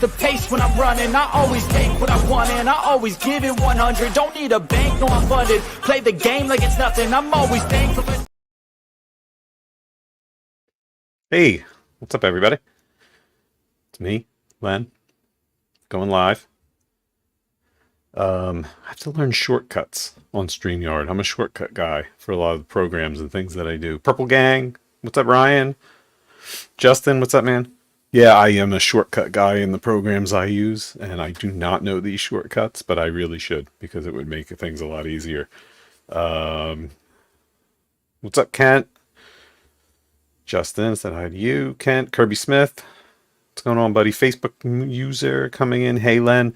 the pace when I'm running. I always take what I want and I always give it 100. Don't need a bank, no I'm funded. Play the game like it's nothing. I'm always thankful. Hey, what's up, everybody? It's me, Len, going live. I have to learn shortcuts on StreamYard. I'm a shortcut guy for a lot of the programs and things that I do. Purple Gang, what's up, Ryan? Justin, what's up, man? Yeah, I am a shortcut guy in the programs I use, and I do not know these shortcuts, but I really should because it would make things a lot easier. What's up, Kent? Justin, said hi to you. Kent, Kirby Smith, what's going on, buddy? Facebook user coming in. Hey, Len.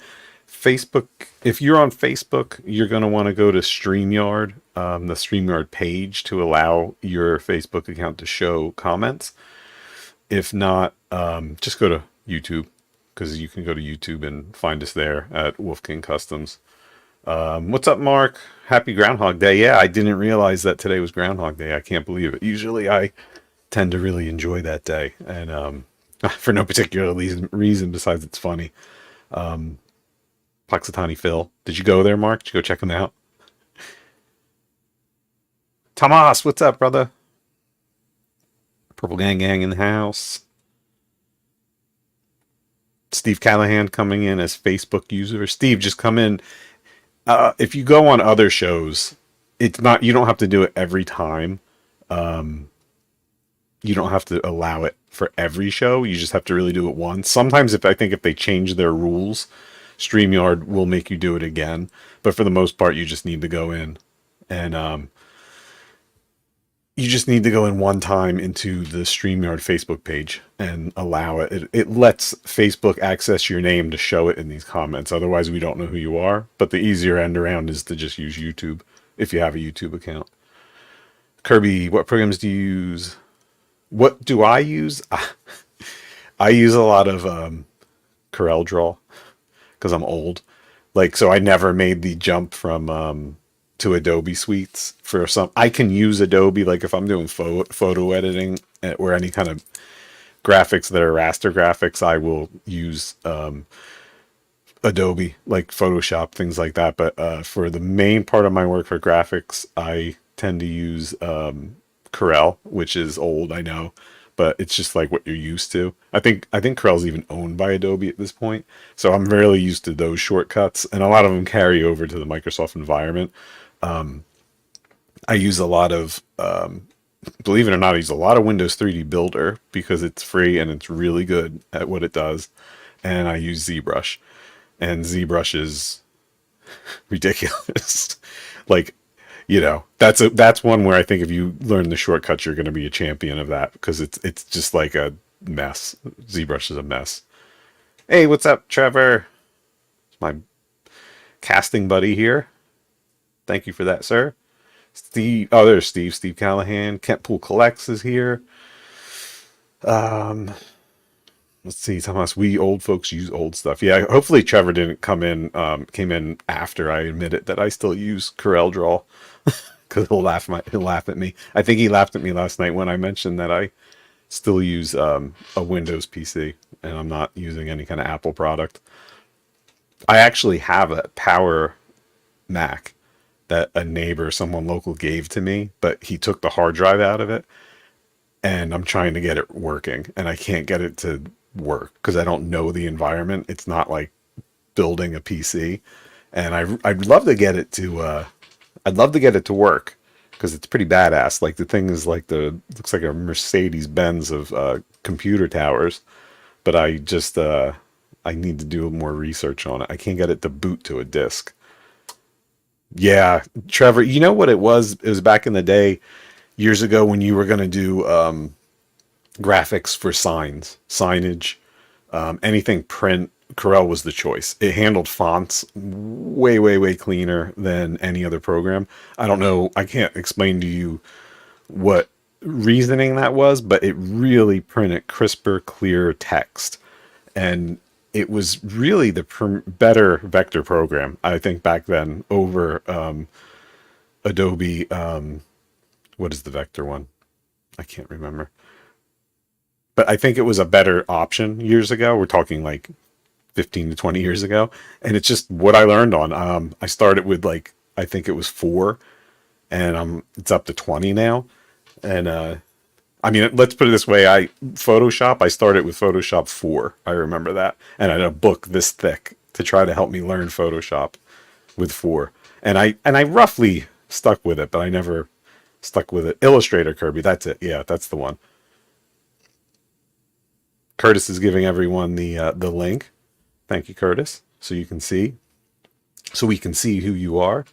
Facebook, if you're on Facebook, you're going to want to go to StreamYard, the StreamYard page to allow your Facebook account to show comments. If not, just go to YouTube, because you can go to YouTube and find us there at Wolfgang Customs. What's up, Mark? Happy Groundhog Day. Yeah, I didn't realize that today was Groundhog Day. I can't believe it. Usually I tend to really enjoy that day, and for no particular reason besides it's funny. Puxatani Phil, did you go there, Mark? Did you go check him out? Tomas, what's up, brother? Purple Gang in the house. Steve Callahan coming in as Facebook user. Steve, just come in. If you go on other shows, it's not, you don't have to do it every time. You don't have to allow it for every show. You just have to really do it once. Sometimes if they change their rules, StreamYard will make you do it again. But for the most part, you just need to go in and you just need to go in one time into the StreamYard Facebook page and allow it. It lets Facebook access your name to show it in these comments. Otherwise, we don't know who you are. But the easier end around is to just use YouTube if you have a YouTube account. Kirby, what programs do you use? What do I use? I use a lot of CorelDRAW because I'm old. So I never made the jump from to Adobe Suites for some. I can use Adobe if I'm doing photo editing or any kind of graphics that are raster graphics. I will use Adobe, like Photoshop, things like that. But for the main part of my work for graphics, I tend to use Corel, which is old, I know, but it's just like what you're used to. I think Corel's even owned by Adobe at this point, so I'm really used to those shortcuts, and a lot of them carry over to the Microsoft environment. I use a lot of, believe it or not, I use a lot of Windows 3D Builder because it's free and it's really good at what it does, and I use ZBrush, and ZBrush is ridiculous. That's one where I think if you learn the shortcuts, you're going to be a champion of that because it's just like a mess. ZBrush is a mess. Hey, what's up, Trevor? It's my casting buddy here. Thank you for that, sir. Steve, oh, there's Steve. Steve Callahan. Kent Pool Collects is here. Let's see, Thomas. We old folks use old stuff. Yeah, hopefully Trevor didn't came in after I admitted that I still use CorelDRAW. Because he'll laugh at me. I think he laughed at me last night when I mentioned that I still use a Windows PC and I'm not using any kind of Apple product. I actually have a Power Mac that a neighbor, someone local, gave to me, but he took the hard drive out of it, and I'm trying to get it working, and I can't get it to work because I don't know the environment. It's not like building a PC, and I'd love to get it to. I'd love to get it to work because it's pretty badass. The thing is looks like a Mercedes-Benz of computer towers, but I just I need to do more research on it. I can't get it to boot to a disk. Yeah, Trevor, you know what it was? It was back in the day, years ago, when you were going to do graphics for signage, anything print. Corel was the choice. It handled fonts way, way, way cleaner than any other program. I don't know. I can't explain to you what reasoning that was, but it really printed crisper, clear text. And it was really the better vector program, I think, back then over Adobe. What is the vector one? I can't remember. But I think it was a better option years ago. We're talking 15 to 20 years ago. And it's just what I learned on. I started with like, I think it was 4, and it's up to 20 now. And I mean, let's put it this way. I started with Photoshop 4. I remember that. And I had a book this thick to try to help me learn Photoshop with 4. And I roughly stuck with it, but I never stuck with it. Illustrator, Kirby. That's it. Yeah, that's the one. Curtis is giving everyone the link. Thank you, Curtis. So you can see. So we can see who you are.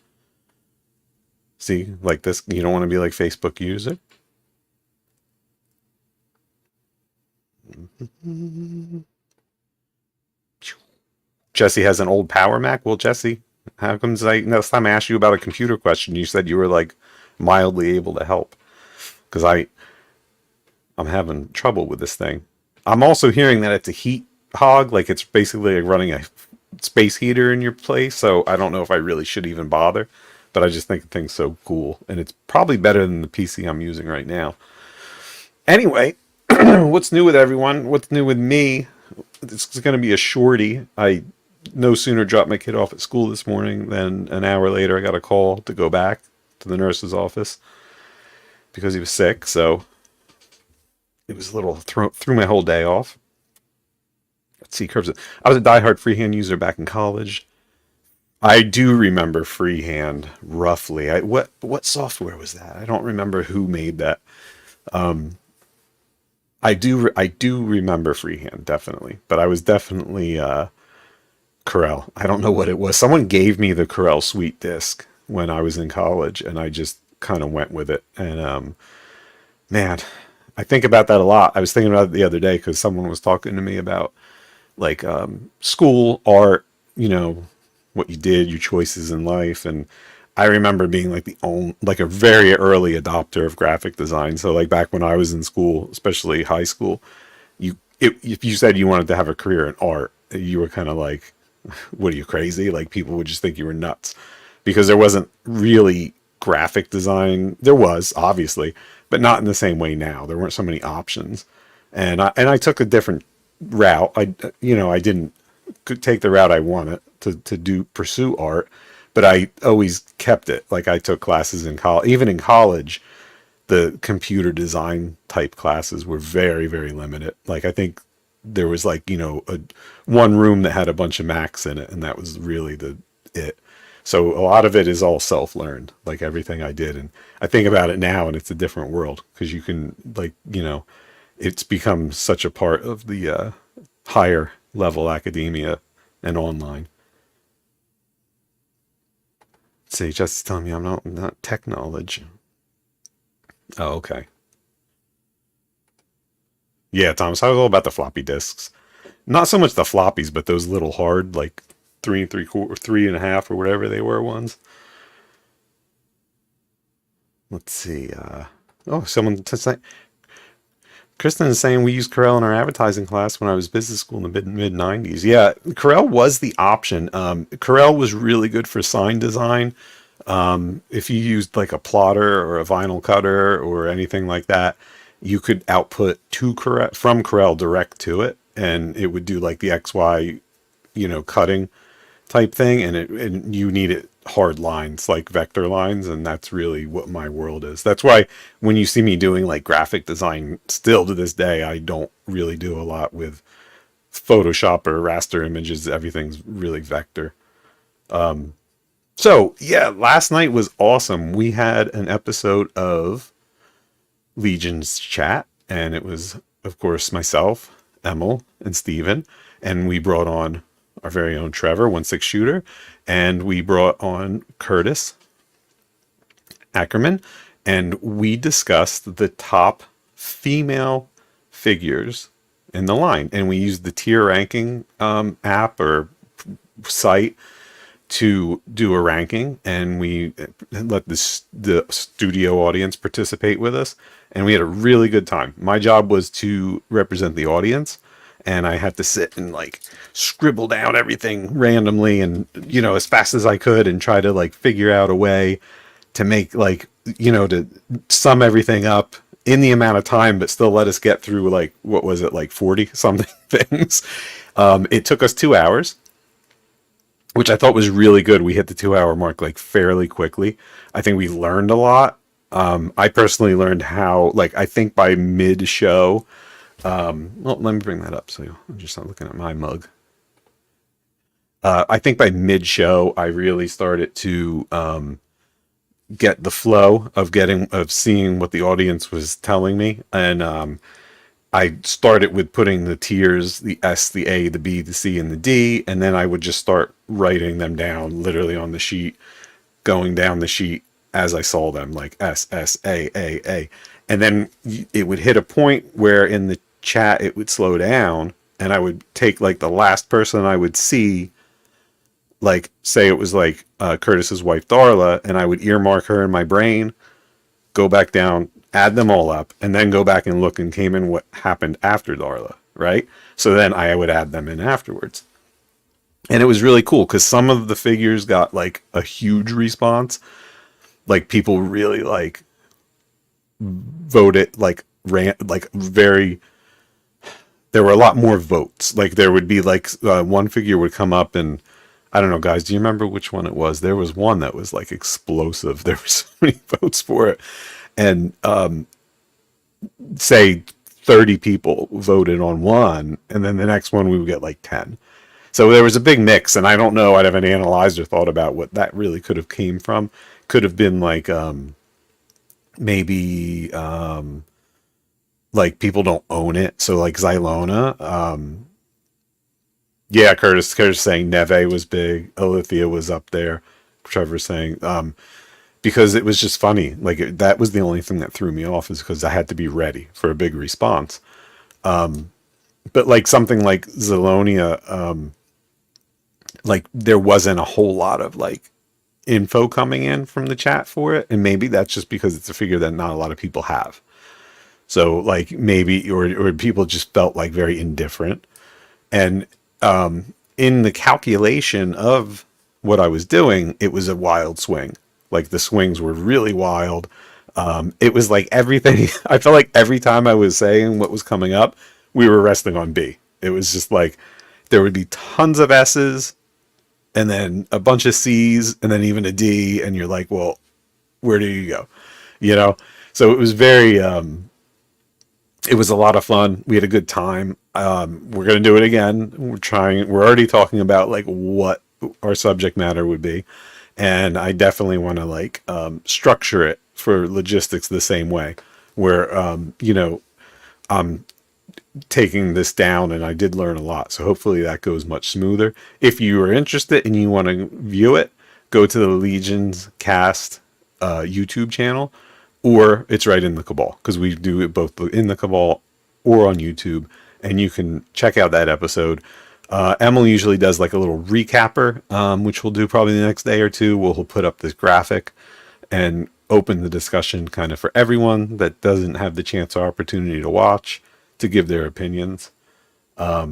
See, like this, you don't want to be like Facebook user. Jesse has an old Power Mac. Well, Jesse, how comes next time I asked you about a computer question, you said you were like mildly able to help? Because I'm having trouble with this thing. I'm also hearing that it's a heat hog, like it's basically like running a space heater in your place. So I don't know if I really should even bother, but I just think the thing's so cool, and it's probably better than the PC I'm using right now. Anyway, what's new with everyone? What's new with me? This is going to be a shorty. I no sooner dropped my kid off at school this morning than an hour later I got a call to go back to the nurse's office because he was sick. So it was a little threw my whole day off. Let's see, curves. I was a diehard freehand user back in college. I do remember freehand roughly. What software was that? I don't remember who made that. I do remember freehand, definitely, but I was definitely Corel. I don't know what it was. Someone gave me the Corel Suite disk when I was in college, and I just kind of went with it. And man, I think about that a lot. I was thinking about it the other day because someone was talking to me about like school, art, what you did, your choices in life. And I remember being like a very early adopter of graphic design. So like back when I was in school, especially high school, if you said you wanted to have a career in art, you were kind of like, what are you, crazy? Like people would just think you were nuts because there wasn't really graphic design. There was, obviously, but not in the same way now. There weren't so many options. And I took a different route. I didn't take the route I wanted to pursue art, but I always kept it. Like I took classes in college. Even in college, the computer design type classes were very, very limited. Like I think there was like, one room that had a bunch of Macs in it, and that was really it. So a lot of it is all self-learned, like everything I did. And I think about it now, and it's a different world because you can it's become such a part of the higher level academia and online. See, just telling me I'm not tech knowledge. Oh, okay. Yeah, Thomas, I was all about the floppy disks. Not so much the floppies, but those little hard, like 3 3/4, 3.5, or whatever they were ones. Let's see. Someone said, Kristen is saying we used Corel in our advertising class when I was business school in the mid 90s. Yeah, Corel was the option. Corel was really good for sign design. If you used like a plotter or a vinyl cutter or anything like that, you could output from Corel direct to it, and it would do like the XY, cutting type thing, and you needed hard lines like vector lines, and that's really what my world is. That's why when you see me doing like graphic design still to this day, I don't really do a lot with Photoshop or raster images. Everything's really vector. So yeah, last night was awesome. We had an episode of Legion's Chat, and it was of course myself, Emil, and Steven, and we brought on our very own Trevor, 1/6 shooter, and we brought on Curtis Ackerman, and we discussed the top female figures in the line, and we used the tier ranking app or site to do a ranking, and we let the studio audience participate with us, and we had a really good time. My job was to represent the audience, and I had to sit and like scribble down everything randomly and as fast as I could, and try to like figure out a way to make like to sum everything up in the amount of time, but still let us get through like, what was it, like 40 something things. It took us 2 hours, which I thought was really good. We hit the 2 hour mark like fairly quickly. I think we learned a lot. I personally learned how, like, I think by mid show, well, let me bring that up. So I'm just not looking at my mug. I think by mid show, I really started to get the flow of seeing what the audience was telling me. And I started with putting the tiers, the S, the A, the B, the C, and the D, and then I would just start writing them down literally on the sheet, going down the sheet as I saw them, like S, S, A. And then it would hit a point where in the chat it would slow down, and I would take like the last person I would see, like say it was like Curtis's wife Darla, and I would earmark her in my brain, go back down, add them all up, and then go back and look and came in what happened after Darla, right? So then I would add them in afterwards. And it was really cool because some of the figures got like a huge response. Like people really like voted, like ran, like very, there were a lot more votes. Like there would be like one figure would come up and I don't know, guys, do you remember which one it was? There was one that was like explosive. There were so many votes for it. And say 30 people voted on one, and then the next one we would get like 10. So there was a big mix, and I don't know, I haven't analyzed or thought about what that really could have came from. Could have been like maybe like people don't own it. So like Xylona, yeah, Curtis saying Neve was big, Alithia was up there. Trevor's saying because it was just funny. Like that was the only thing that threw me off, is because I had to be ready for a big response. But like something like Zelonia, like there wasn't a whole lot of like info coming in from the chat for it, and maybe that's just because it's a figure that not a lot of people have. So like maybe or people just felt like very indifferent. And in the calculation of what I was doing, it was a wild swing. Like the swings were really wild. It was like everything. I felt like every time I was saying what was coming up, we were resting on B. It was just like there would be tons of S's and then a bunch of C's and then even a D. And you're like, well, where do you go? You know? So it was very, it was a lot of fun. We had a good time. We're going to do it again. We're already talking about like what our subject matter would be. And I definitely want to like structure it for logistics the same way, where you know, I'm taking this down, and I did learn a lot. So hopefully that goes much smoother. If you are interested and you want to view it, go to the Legions Cast YouTube channel, or it's right in the Cabal, because we do it both in the Cabal or on YouTube, and you can check out that episode. Emily usually does like a little recapper, which we'll do probably the next day or two. We'll put up this graphic and open the discussion kind of for everyone that doesn't have the chance or opportunity to watch, to give their opinions. I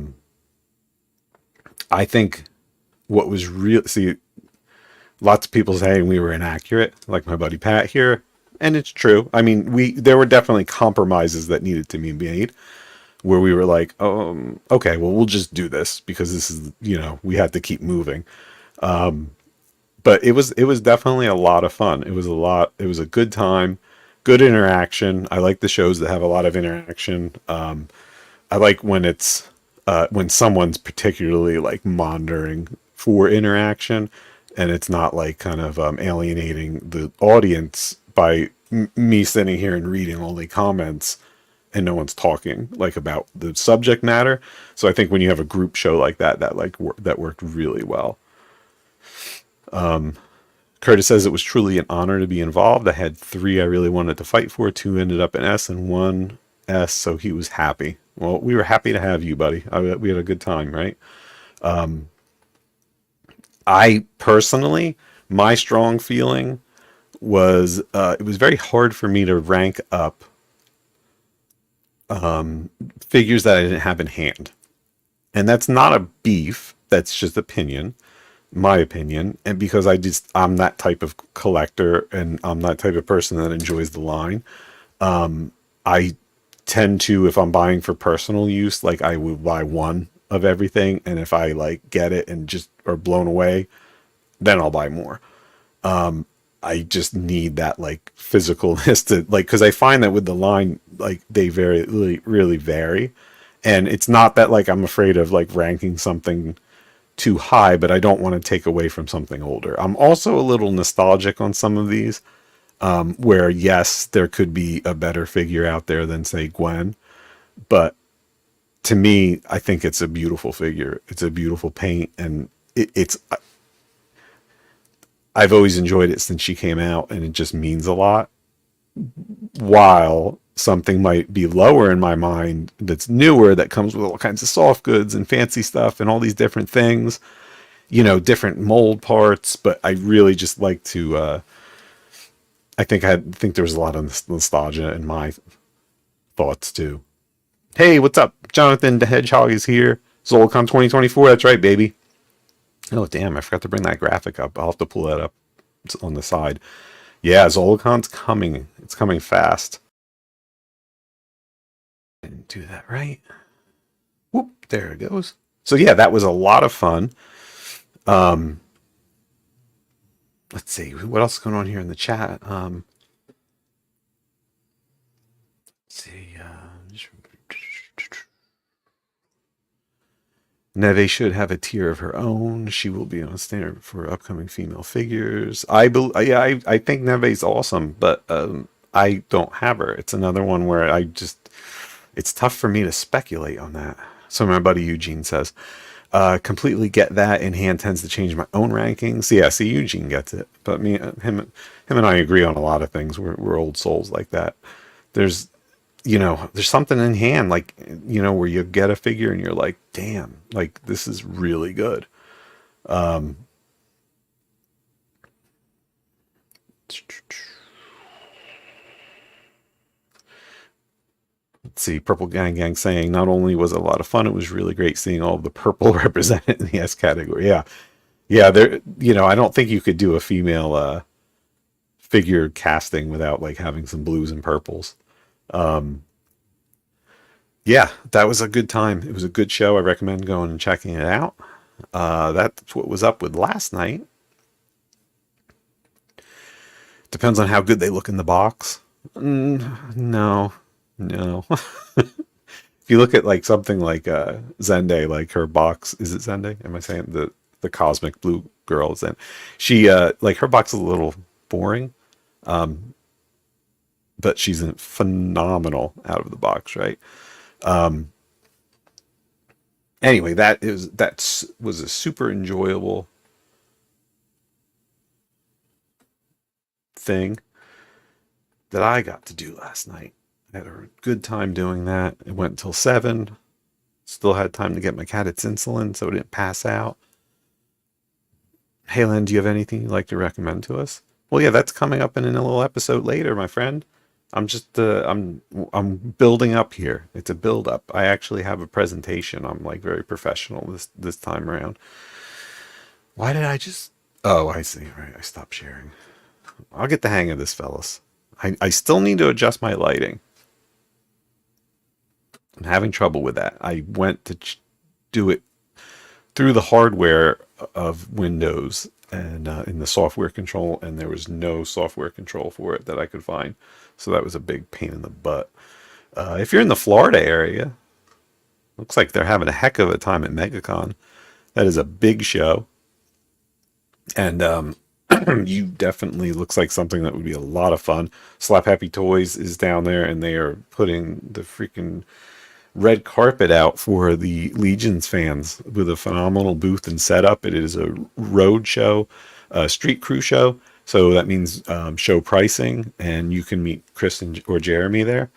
think what was real, see, lots of people saying we were inaccurate, like my buddy Pat here, and it's true. I mean, there were definitely compromises that needed to be made, where we were like, okay, well, we'll just do this because this is, you know, we had to keep moving. But it was definitely a lot of fun. It was a good time, good interaction. I like the shows that have a lot of interaction. I like when it's, when someone's particularly like monitoring for interaction, and it's not like kind of alienating the audience by me sitting here and reading only comments and no one's talking like about the subject matter. So I think when you have a group show like that, that worked really well. Curtis says it was truly an honor to be involved. I had 3 I really wanted to fight for. 2 ended up in S and 1 S, so he was happy. Well, we were happy to have you, buddy. We had a good time, right? I personally, my strong feeling was it was very hard for me to rank up figures that I didn't have in hand. And that's not a beef, that's just opinion, my opinion. And because I'm that type of collector, and I'm that type of person that enjoys the line. I tend to, if I'm buying for personal use, like I would buy one of everything, and if I like get it and just are blown away, then I'll buy more. I just need that like physicalness to like, because I find that with the line, like they very really vary, and it's not that like I'm afraid of like ranking something too high, but I don't want to take away from something older. I'm also a little nostalgic on some of these, where yes, there could be a better figure out there than say Gwen, but to me, I think it's a beautiful figure. It's a beautiful paint, and it's. I've always enjoyed it since she came out, and it just means a lot. While something might be lower in my mind that's newer, that comes with all kinds of soft goods and fancy stuff and all these different things, different mold parts. But I really just like to. I think there was a lot of nostalgia in my thoughts too. Hey, what's up? Jonathan the Hedgehog is here. Zolicon 2024. That's right, baby. Oh, damn. I forgot to bring that graphic up. I'll have to pull that up. It's on the side. Yeah, Zolicon's coming. It's coming fast. Didn't do that right. Whoop. There it goes. So, yeah, that was a lot of fun. Let's see. What else is going on here in the chat? Let's see. Neve should have a tier of her own. She will be on standard for upcoming female figures. I think Neve's awesome, but I don't have her. It's another one where it's tough for me to speculate on that. So my buddy Eugene says, completely get that. In hand tends to change my own rankings. Yeah, see, Eugene gets it, but him and I agree on a lot of things. We're old souls like that. There's something in hand, like, where you get a figure and you're like, damn, like this is really good. Let's see, Purple Gang saying, not only was it a lot of fun, it was really great seeing all of the purple represented in the S category. Yeah, there, I don't think you could do a female figure casting without like having some blues and purples. Yeah, that was a good time. It was a good show. I recommend going and checking it out. That's what was up with last night. Depends on how good they look in the box. No. If you look at like something like Zende, like her box, is it Zende? Am I saying the cosmic blue girl? Zen? She like her box is a little boring. But she's phenomenal out of the box, right? Anyway, that was a super enjoyable thing that I got to do last night. I had a good time doing that. It went until 7. Still had time to get my cat its insulin so it didn't pass out. Hey, Len, do you have anything you'd like to recommend to us? Well, yeah, that's coming up in a little episode later, my friend. I'm just I'm building up here. It's a build up. I actually have a presentation. I'm like very professional this time around. Why did I just? Oh, I see. Right, I stopped sharing. I'll get the hang of this, fellas. I still need to adjust my lighting. I'm having trouble with that. I went to do it through the hardware of Windows and in the software control, and there was no software control for it that I could find. So that was a big pain in the butt. If you're in the Florida area, looks like they're having a heck of a time at MegaCon. That is a big show. And you definitely looks like something that would be a lot of fun. Slap Happy Toys is down there, and they are putting the freaking red carpet out for the Legions fans with a phenomenal booth and setup. It is a road show, a street crew show. So that means show pricing, and you can meet Chris or Jeremy there.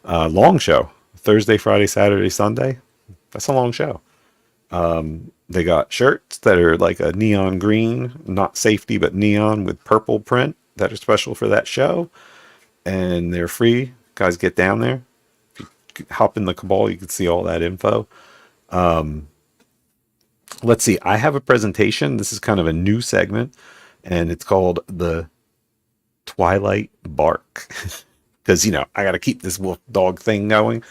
Long show, Thursday, Friday, Saturday, Sunday. That's a long show. They got shirts that are like a neon green, not safety, but neon with purple print that are special for that show. And they're free. Guys, get down there. If you hop in the Cabal, you can see all that info. Let's see. I have a presentation. This is kind of a new segment, and it's called the Twilight Bark. Because, I got to keep this wolf dog thing going.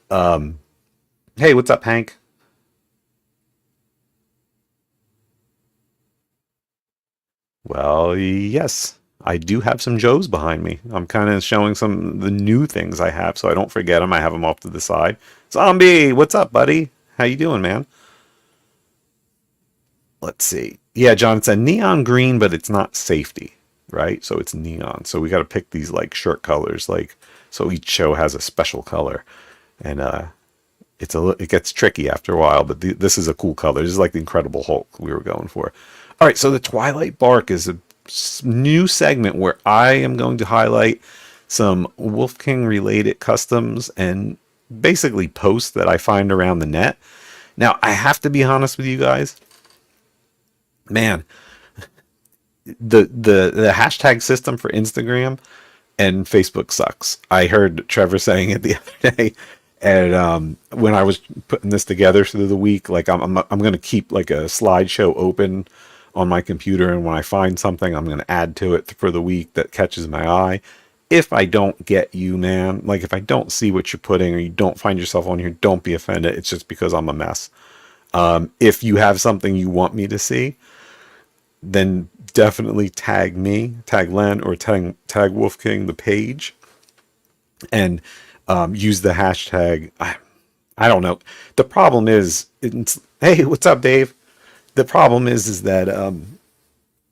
Hey, what's up, Hank? Well, yes, I do have some Joes behind me. I'm kind of showing some of the new things I have, so I don't forget them. I have them off to the side. Zombie, what's up, buddy? How you doing, man? Let's see. Yeah, John, it's a neon green, but it's not safety, right? So it's neon. So we got to pick these like shirt colors, like so each show has a special color, and it gets tricky after a while. But this is a cool color. This is like the Incredible Hulk we were going for. All right, so the Twilight Bark is a new segment where I am going to highlight some Wolf King related customs and basically posts that I find around the net. Now, I have to be honest with you guys, man, the hashtag system for Instagram and Facebook sucks. I heard Trevor saying it the other day, and when I was putting this together through the week, like I'm going to keep like a slideshow open on my computer, and when I find something, I'm going to add to it for the week that catches my eye. If I don't get you, man, like if I don't see what you're putting or you don't find yourself on here, don't be offended. It's just because I'm a mess. If you have something you want me to see, then definitely tag me, tag Len, or tag Wolf King the page, and use the hashtag. I don't know. The problem is, hey, what's up, Dave? The problem is that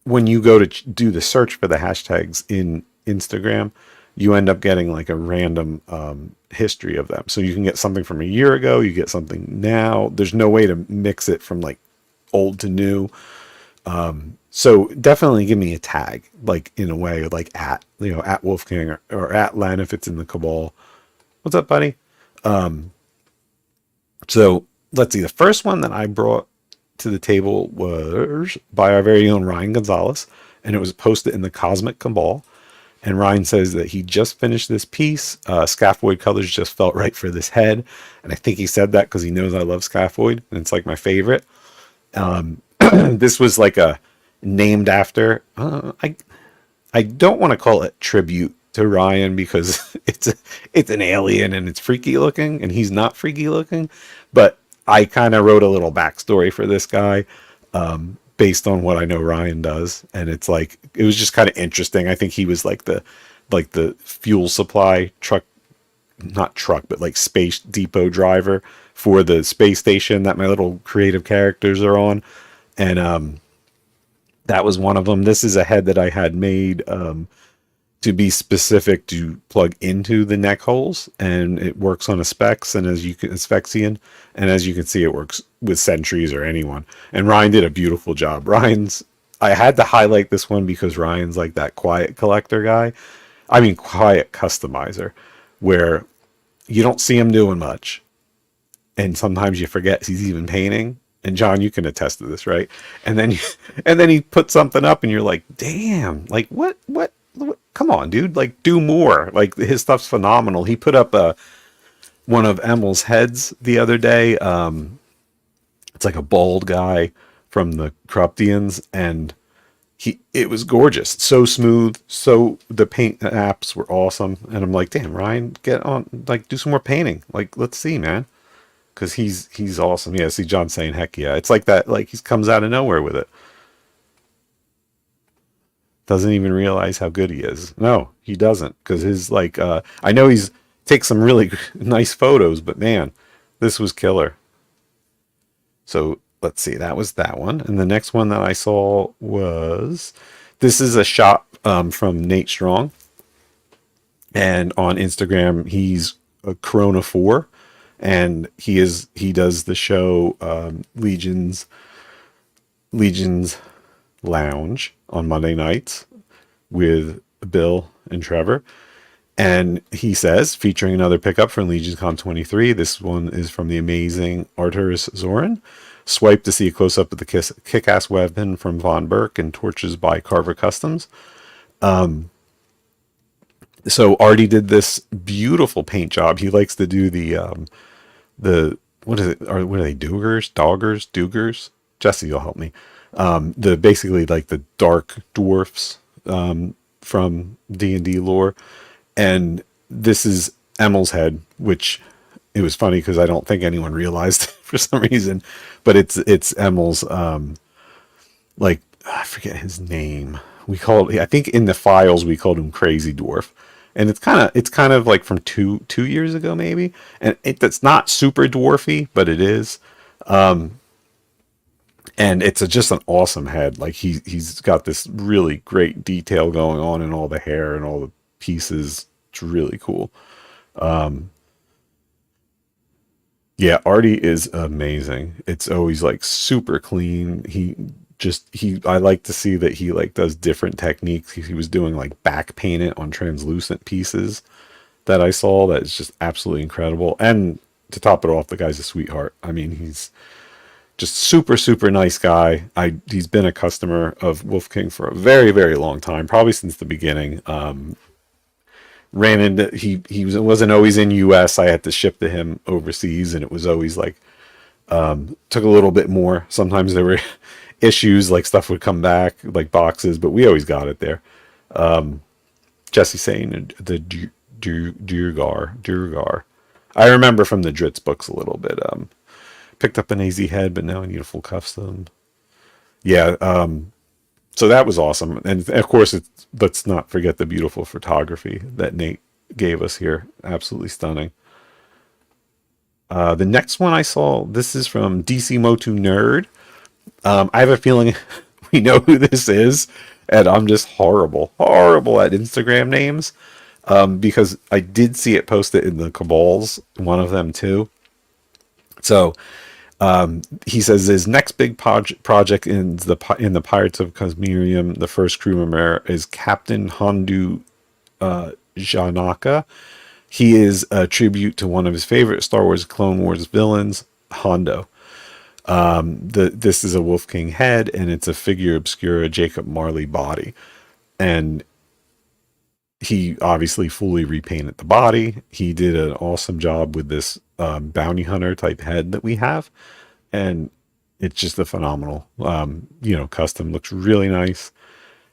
when you go to do the search for the hashtags in Instagram, you end up getting like a random history of them. So you can get something from a year ago, you get something now. There's no way to mix it from like old to new. So definitely give me a tag, like in a way, like at Wolf King or at Len if it's in the Cabal. What's up, buddy? So let's see. The first one that I brought to the table was by our very own Ryan Gonzalez, and it was posted in the Cosmic Cabal. And Ryan says that he just finished this piece. Scaphoid colors just felt right for this head, and I think he said that because he knows I love Scaphoid, and it's like my favorite. This was like a named after. I don't want to call it tribute to Ryan because it's an alien and it's freaky looking, and he's not freaky looking. But I kind of wrote a little backstory for this guy based on what I know Ryan does, and it's like it was just kind of interesting. I think he was like the fuel supply truck, not truck, but like space depot driver for the space station that my little creative characters are on, and that was one of them. This is a head that I had made to be specific to plug into the neck holes, and it works on a Specs, and as you can Spexian, and as you can see, it works with Sentries or anyone. And Ryan did a beautiful job. I had to highlight this one because Ryan's like that quiet collector guy. I mean, quiet customizer, where you don't see him doing much, and sometimes you forget he's even painting. And John, you can attest to this, right? And then he put something up, and you're like, "Damn! Like what? Come on, dude! Like do more! Like his stuff's phenomenal." He put up one of Emil's heads the other day. It's like a bald guy from the Corruptians, and it was gorgeous, so smooth. So the paint apps were awesome, and I'm like, "Damn, Ryan, get on! Like do some more painting! Like let's see, man." Because he's awesome. Yeah, see John saying, heck yeah. It's like that, like he comes out of nowhere with it. Doesn't even realize how good he is. No, he doesn't. Because his, like, I know he's takes some really nice photos, but man, this was killer. So let's see, that was that one. And the next one that I saw was, this is a shot from Nate Strong. And on Instagram, he's a Corona 4. And he does the show Legion's Lounge on Monday nights with Bill and Trevor. And he says, featuring another pickup from LegionsCon 23, this one is from the amazing Arturus Zoran. Swipe to see a close-up of the kick-ass weapon from Von Burke and torches by Carver Customs. So Artie did this beautiful paint job. He likes to do the what is it? What are they? Dugers? Jesse, you'll help me. The basically like the dark dwarfs from D&D lore, and this is Emil's head, which it was funny because I don't think anyone realized for some reason, but it's Emil's like I forget his name. I think in the files we called him Crazy Dwarf, and it's kind of like from two years ago maybe, and it's not super dwarfy, but it is, and it's just an awesome head. Like he's got this really great detail going on in all the hair and all the pieces. It's really cool. Yeah, Artie is amazing. It's always like super clean. I like to see that he like does different techniques. He was doing like back painted on translucent pieces that I saw. That is just absolutely incredible. And to top it off, the guy's a sweetheart. I mean, he's just super nice guy. He's been a customer of Wolf King for a very long time, probably since the beginning. Ran into wasn't always in US. I had to ship to him overseas, and it was always like took a little bit more. Sometimes there were issues, like stuff would come back like boxes, but we always got it there. Jesse saying the Durgar. I remember from the Dritz books a little bit. Picked up an AZ head, but now I need a full custom. Yeah, so that was awesome. And of course, let's not forget the beautiful photography that Nate gave us here. Absolutely stunning. The next one I saw, this is from DC Motu Nerd. I have a feeling we know who this is, and I'm just horrible at Instagram names, because I did see it posted in the Cabals, one of them too. So he says his next big project in the Pirates of Cosmerium, the first crew member is Captain Hondu Janaka. He is a tribute to one of his favorite Star Wars Clone Wars villains, Hondo. This is a Wolf King head, and it's a figure obscura Jacob Marley body, and he obviously fully repainted the body. He did an awesome job with this bounty hunter type head that we have, and it's just a phenomenal custom. Looks really nice,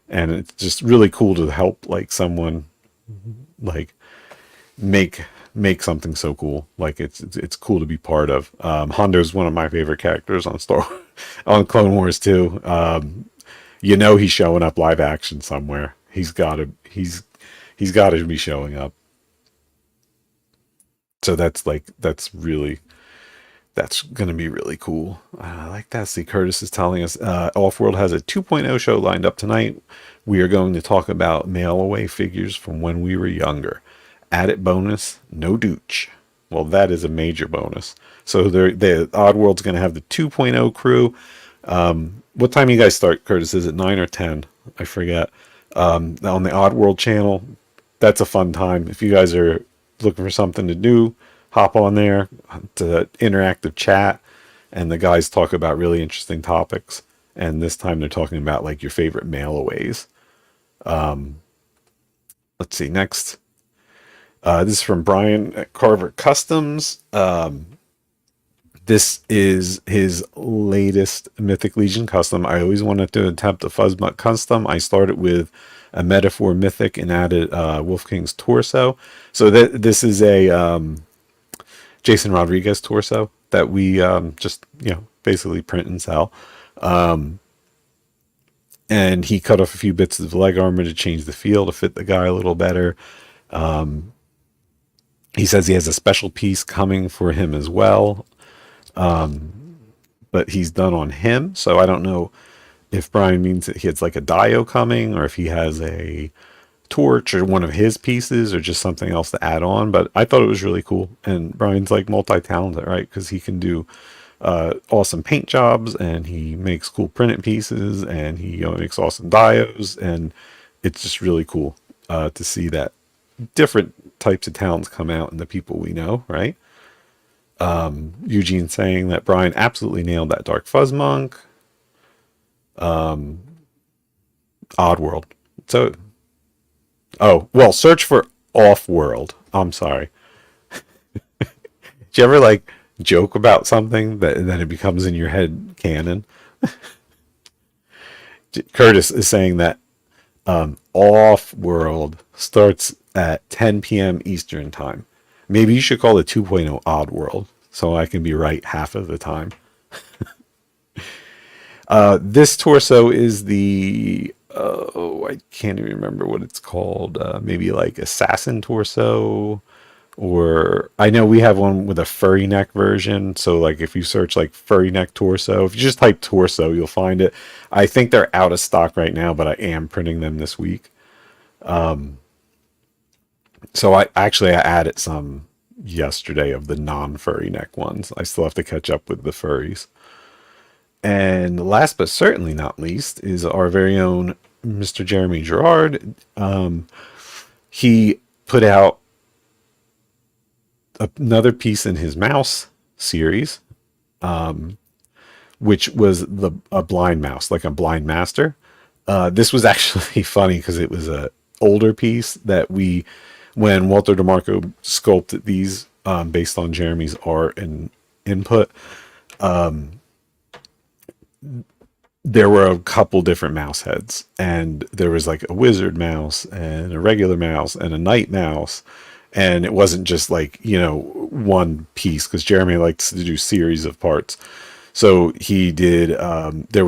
and it's just really cool to help like someone like make something so cool. Like it's cool to be part of. Hondo's one of my favorite characters on on Clone Wars too. He's showing up live action somewhere. He's got to be showing up. So that's going to be really cool. I like that. See, Curtis is telling us Off-World has a 2.0 show lined up tonight. We are going to talk about mail-away figures from when we were younger. Added bonus, no douche. Well, that is a major bonus. So the Oddworld's going to have the 2.0 crew. What time you guys start, Curtis? Is it 9 or 10? I forget. On the Oddworld channel, that's a fun time. If you guys are looking for something to do, hop on there to interactive chat, and the guys talk about really interesting topics. And this time they're talking about like your favorite mail-aways. Let's see, next. This is from Brian at Carver Customs. This is his latest Mythic Legion custom. I always wanted to attempt a Fuzzbutt custom. I started with a Metaphor Mythic and added Wolf King's torso. So this is a Jason Rodriguez torso that we just basically print and sell. And he cut off a few bits of the leg armor to change the feel to fit the guy a little better. He says he has a special piece coming for him as well, but he's done on him. So I don't know if Brian means that he has like a Dio coming, or if he has a torch or one of his pieces, or just something else to add on. But I thought it was really cool. And Brian's like multi-talented, right? Because he can do awesome paint jobs, and he makes cool printed pieces, and he makes awesome dios, and it's just really cool to see that different types of talents come out in the people we know, right? Eugene saying that Brian absolutely nailed that Dark Fuzz Monk. Oddworld. So, search for Off-World. I'm sorry. Do you ever like joke about something and then it becomes in your head canon? Curtis is saying that Off-World starts at 10 p.m. Eastern time. Maybe you should call it 2.0 Oddworld, so I can be right half of the time. This torso is the oh, I can't even remember what it's called. Maybe like assassin torso, or I know we have one with a furry neck version. So like if you search like furry neck torso, if you just type torso, you'll find it. I think they're out of stock right now, but I am printing them this week. So I added some yesterday of the non-furry neck ones. I still have to catch up with the furries. And last but certainly not least is our very own Mr. Jeremy Gerard. He put out another piece in his mouse series, which was a blind mouse, like a blind master. This was actually funny because it was a older piece that when Walter DeMarco sculpted these based on Jeremy's art and input, there were a couple different mouse heads, and there was like a wizard mouse and a regular mouse and a night mouse. And it wasn't just like, one piece, because Jeremy likes to do series of parts. So he did, there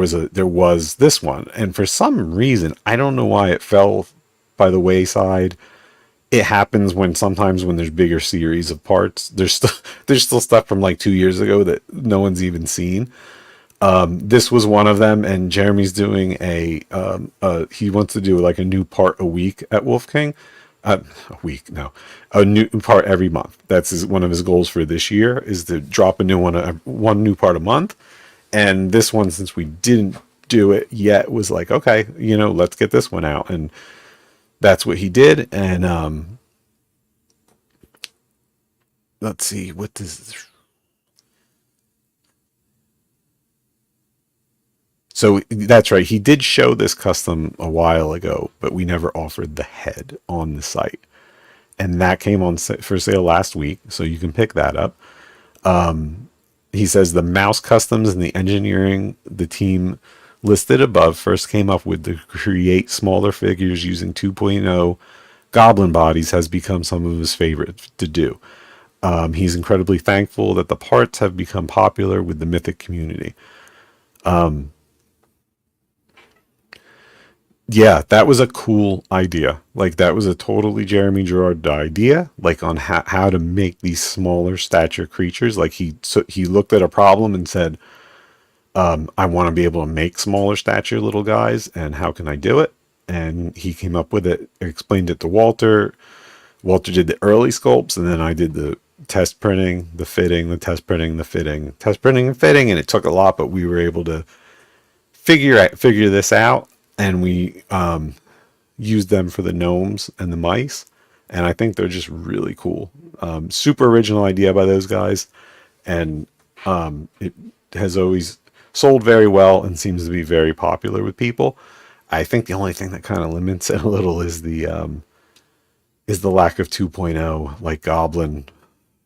was this one. And for some reason, I don't know why it fell by the wayside. It happens sometimes when there's bigger series of parts. There's still stuff from like 2 years ago that no one's even seen. This was one of them, and Jeremy's doing he wants to do like a new part a week at Wolf King. A week, no, a new part every month. That's one of his goals for this year, is to drop a new one new part a month. And this one, since we didn't do it yet, was like, okay, let's get this one out. And that's what he did. And let's see, what does... So that's right. He did show this custom a while ago, but we never offered the head on the site. And that came on for sale last week, so you can pick that up. He says the mouse customs and the engineering the team listed above first came up with to create smaller figures using 2.0 goblin bodies has become some of his favorites to do. He's incredibly thankful that the parts have become popular with the Mythic community. Yeah, that was a cool idea. Like, that was a totally Jeremy Gerard idea, like on how to make these smaller stature creatures. Like he looked at a problem and said, I want to be able to make smaller stature little guys, and how can I do it? And he came up with it, explained it to Walter. Walter did the early sculpts, and then I did the test printing, the fitting, the test printing, the fitting, test printing and fitting, and it took a lot, but we were able to figure this out. And we used them for the gnomes and the mice, and I think they're just really cool. Super original idea by those guys, and it has always sold very well and seems to be very popular with people. I think the only thing that kind of limits it a little is the lack of 2.0 like Goblin.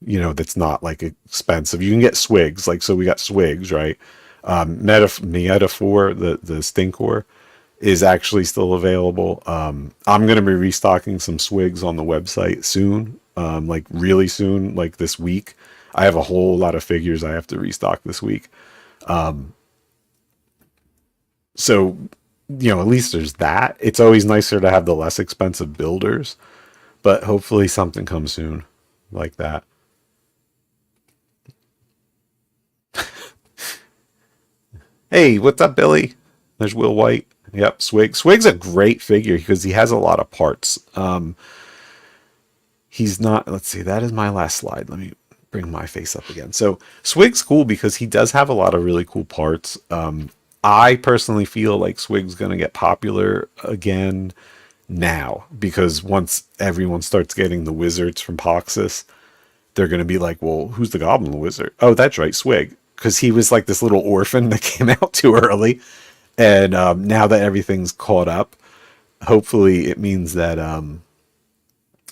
That's not like expensive. You can get swigs, like, so we got swigs, right? Metaphor, the Stinkor, is actually still available. I'm going to be restocking some swigs on the website soon, like really soon, like this week. I have a whole lot of figures I have to restock this week. So, at least there's that. It's always nicer to have the less expensive builders, but hopefully something comes soon like that. Hey, what's up, Billy? There's Will White. Yep, Swig. Swig's a great figure because he has a lot of parts. He's not... Let's see, that is my last slide. Let me bring my face up again. So Swig's cool because he does have a lot of really cool parts. I personally feel like Swig's going to get popular again now, because once everyone starts getting the wizards from Poxus, they're going to be like, well, who's the Goblin Wizard? Oh, that's right, Swig. Because he was like this little orphan that came out too early. And now that everything's caught up, hopefully it means that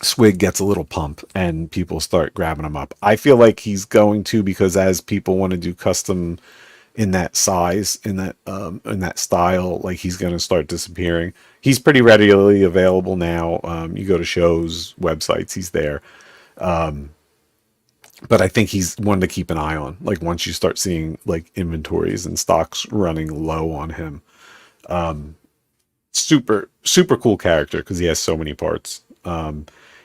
Swig gets a little pump and people start grabbing him up. I feel like he's going to, because as people want to do custom in that size, in that style, like, he's going to start disappearing. He's pretty readily available now. You go to shows, websites, he's there. but I think he's one to keep an eye on. Like once you start seeing like inventories and stocks running low on him, super cool character because he has so many parts.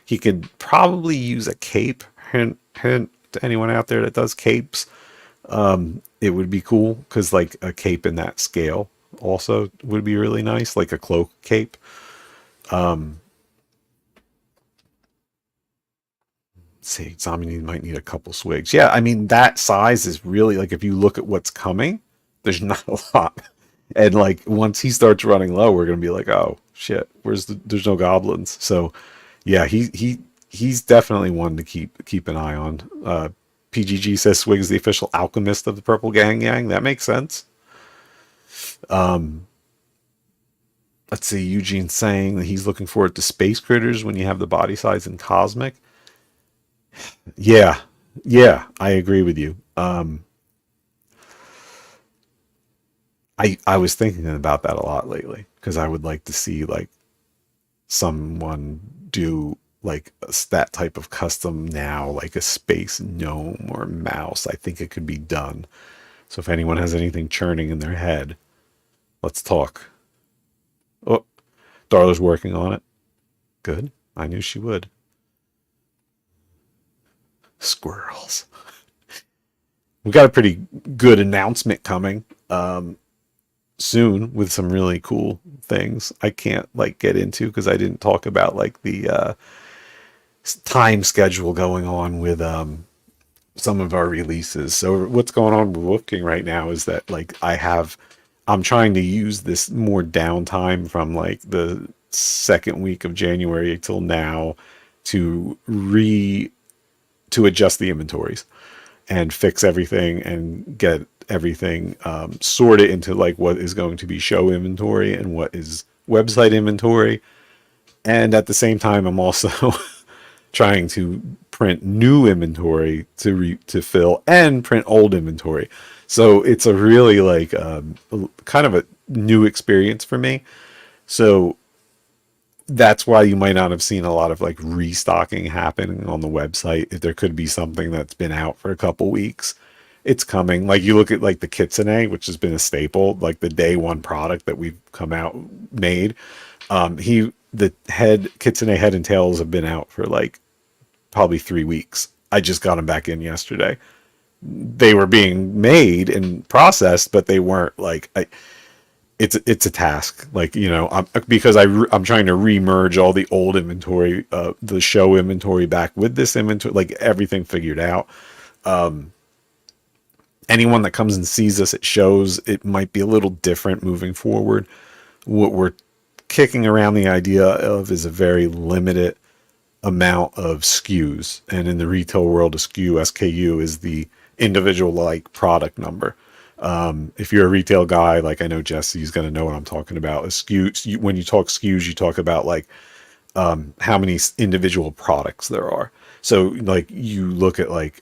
He could probably use a cape. Hint to anyone out there that does capes. It would be cool because like a cape in that scale also would be really nice, like a cloak cape. Let's see, zombie might need a couple swigs. Yeah, I mean that size is really like if you look at what's coming, there's not a lot. And like once he starts running low, we're gonna be like, oh shit, there's no goblins. So yeah, he's definitely one to keep an eye on. PGG says Swig is the official alchemist of the Purple Gang. That makes sense. Let's see, Eugene saying that he's looking forward to Space Critters when you have the body size in Cosmic. Yeah, yeah, I agree with you. I was thinking about that a lot lately because I would like to see like someone do like that type of custom now, like a space gnome or mouse. I think it could be done. So if anyone has anything churning in their head, let's talk. Oh, Darla's working on it. Good. I knew she would. Squirrels. We got a pretty good announcement coming soon with some really cool things. I can't like get into because I didn't talk about like the time schedule going on with some of our releases. So what's going on with Wolf King right now is that like I'm trying to use this more downtime from like the second week of January till now to adjust the inventories and fix everything and get everything sorted into like what is going to be show inventory and what is website inventory. And at the same time, I'm also trying to print new inventory to fill and print old inventory. So it's a really like kind of a new experience for me. So that's why you might not have seen a lot of like restocking happening on the website. If there could be something that's been out for a couple weeks, it's coming. Like you look at like the Kitsune, which has been a staple, like the day one product that we've come out made. The Kitsune head and tails have been out for like probably 3 weeks. I just got them back in yesterday. They were being made and processed, but they weren't like it's a task, like, you know, because I'm trying to remerge all the old inventory, the show inventory back with this inventory, like everything figured out. Anyone that comes and sees us at shows, it might be a little different moving forward. What we're kicking around the idea of is a very limited amount of SKUs, and in the retail world, a SKU is the individual like product number. If you're a retail guy, like I know Jesse's going to know what I'm talking about. A SKU, when you talk SKUs, you talk about like how many individual products there are. So like you look at like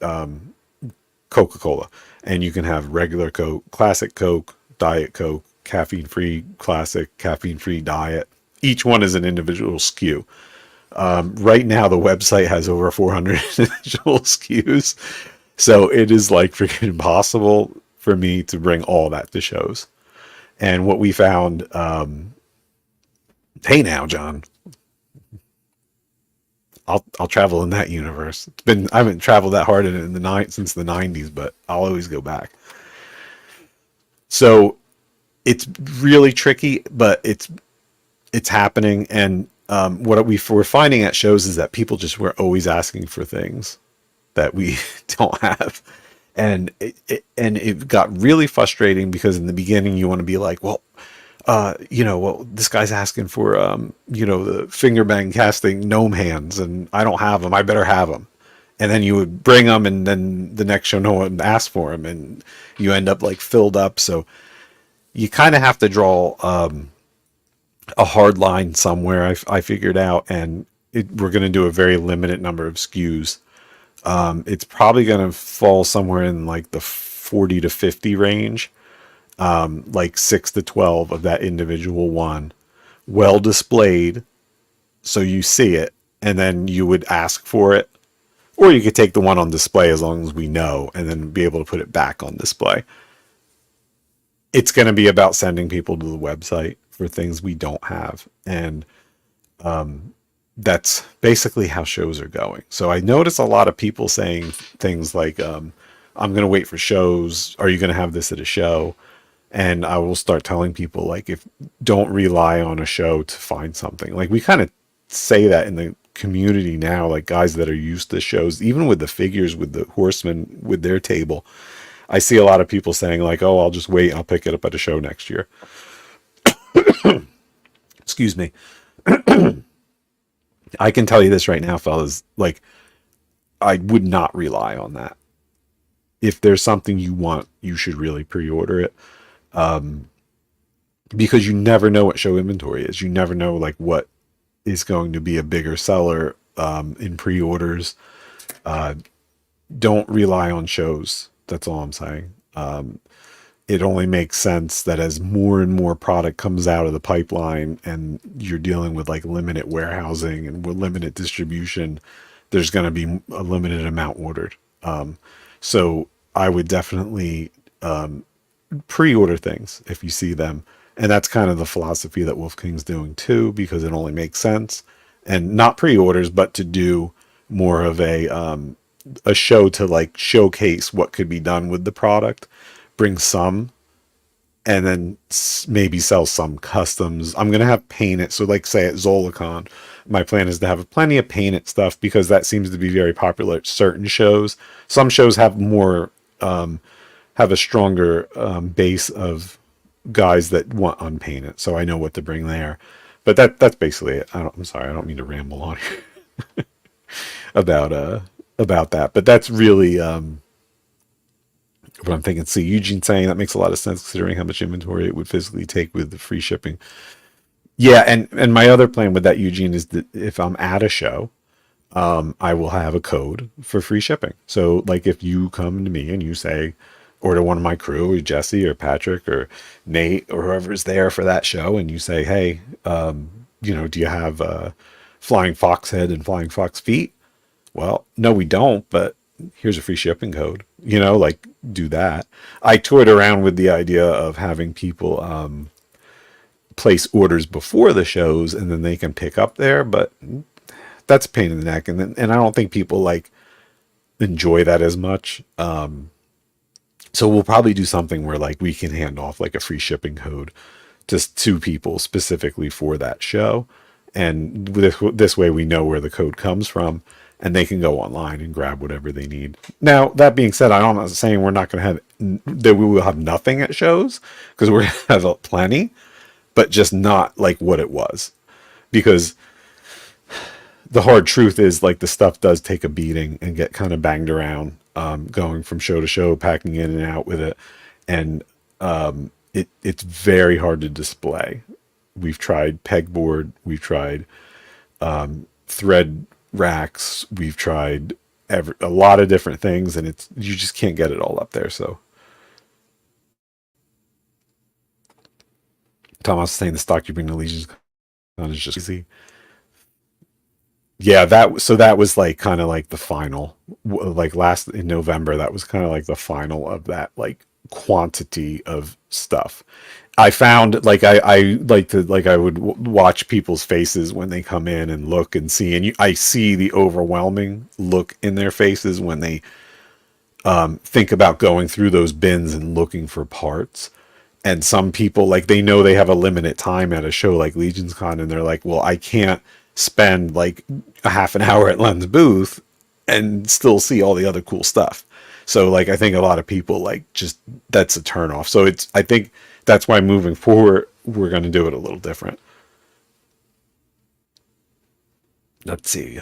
Coca-Cola, and you can have regular Coke, classic Coke, Diet Coke, caffeine-free classic, caffeine-free diet. Each one is an individual SKU. Right now, the website has over 400 individual SKUs. So it is like freaking impossible for me to bring all that to shows. And what we found, hey now, John, I'll travel in that universe. I haven't traveled that hard in the night since the 90s, but I'll always go back. So it's really tricky, but it's happening. And what we're finding at shows is that people just were always asking for things that we don't have. And it got really frustrating because in the beginning you want to be like, well, this guy's asking for, the finger bang casting gnome hands, and I don't have them. I better have them. And then you would bring them, and then the next show no one asked for them, and you end up like filled up. So you kind of have to draw a hard line somewhere. I figured out, and we're going to do a very limited number of SKUs. It's probably going to fall somewhere in like the 40 to 50 range. Like 6 to 12 of that individual one, well displayed, so you see it, and then you would ask for it, Or you could take the one on display as long as we know, and then be able to put it back on display. It's going to be about sending people to the website for things we don't have. And that's basically how shows are going. So I notice a lot of people saying things like, I'm going to wait for shows. Are you going to have this at a show? And I will start telling people, like, if don't rely on a show to find something. Like, we kind of say that in the community now, like guys that are used to shows, even with the figures, with the horsemen, with their table. I see a lot of people saying like, oh, I'll just wait. I'll pick it up at a show next year. Excuse me. I can tell you this right now, fellas, like, I would not rely on that. If there's something you want, you should really pre-order it. Because you never know what show inventory is. You never know like what is going to be a bigger seller in pre-orders. Don't rely on shows. That's all I'm saying. It only makes sense that as more and more product comes out of the pipeline and you're dealing with like limited warehousing and with limited distribution, there's going to be a limited amount ordered. So I would definitely pre-order things if you see them. And that's kind of the philosophy that Wolf King's doing too, because it only makes sense. And not pre-orders, but to do more of a show to like showcase what could be done with the product. Bring some, and then maybe sell some customs. I'm going to have painted. So like say at Zolicon, my plan is to have plenty of painted stuff because that seems to be very popular at certain shows. Some shows have more, have a stronger base of guys that want unpainted. So I know what to bring there. But that's basically it. I'm sorry, I don't mean to ramble on here about that. But that's really what I'm thinking. See, Eugene saying that makes a lot of sense considering how much inventory it would physically take with the free shipping. Yeah, and my other plan with that, Eugene, is that if I'm at a show, I will have a code for free shipping. So like if you come to me and you say, or to one of my crew, or Jesse or Patrick or Nate or whoever's there for that show, and you say, hey, do you have Flying Fox head and Flying Fox feet? Well, no, we don't, but here's a free shipping code, like do that. I toyed around with the idea of having people place orders before the shows and then they can pick up there, but that's a pain in the neck. And I don't think people like enjoy that as much. So we'll probably do something where like we can hand off like a free shipping code just to people specifically for that show. And this way we know where the code comes from and they can go online and grab whatever they need. Now, that being said, I'm not saying we're not going to have, that we will have nothing at shows because we're going to have plenty, but just not like what it was. Because the hard truth is like the stuff does take a beating and get kind of banged around, going from show to show, packing in and out with it. And it's very hard to display. We've tried pegboard, we've tried thread racks, we've tried a lot of different things, and you just can't get it all up there. So Thomas is saying the stock you bring to Legion's Con is just easy. Yeah, that was like kind of like the final, like last in November, that was kind of like the final of that like quantity of stuff. I found like I like to like I would watch people's faces when they come in and look and see, and I see the overwhelming look in their faces when they think about going through those bins and looking for parts. And some people, like, they know they have a limited time at a show like Legion's Con, and they're like, well, I can't spend like a half an hour at Len's booth and still see all the other cool stuff. So like I think a lot of people like just that's a turn off. So I think that's why moving forward we're going to do it a little different. Let's see.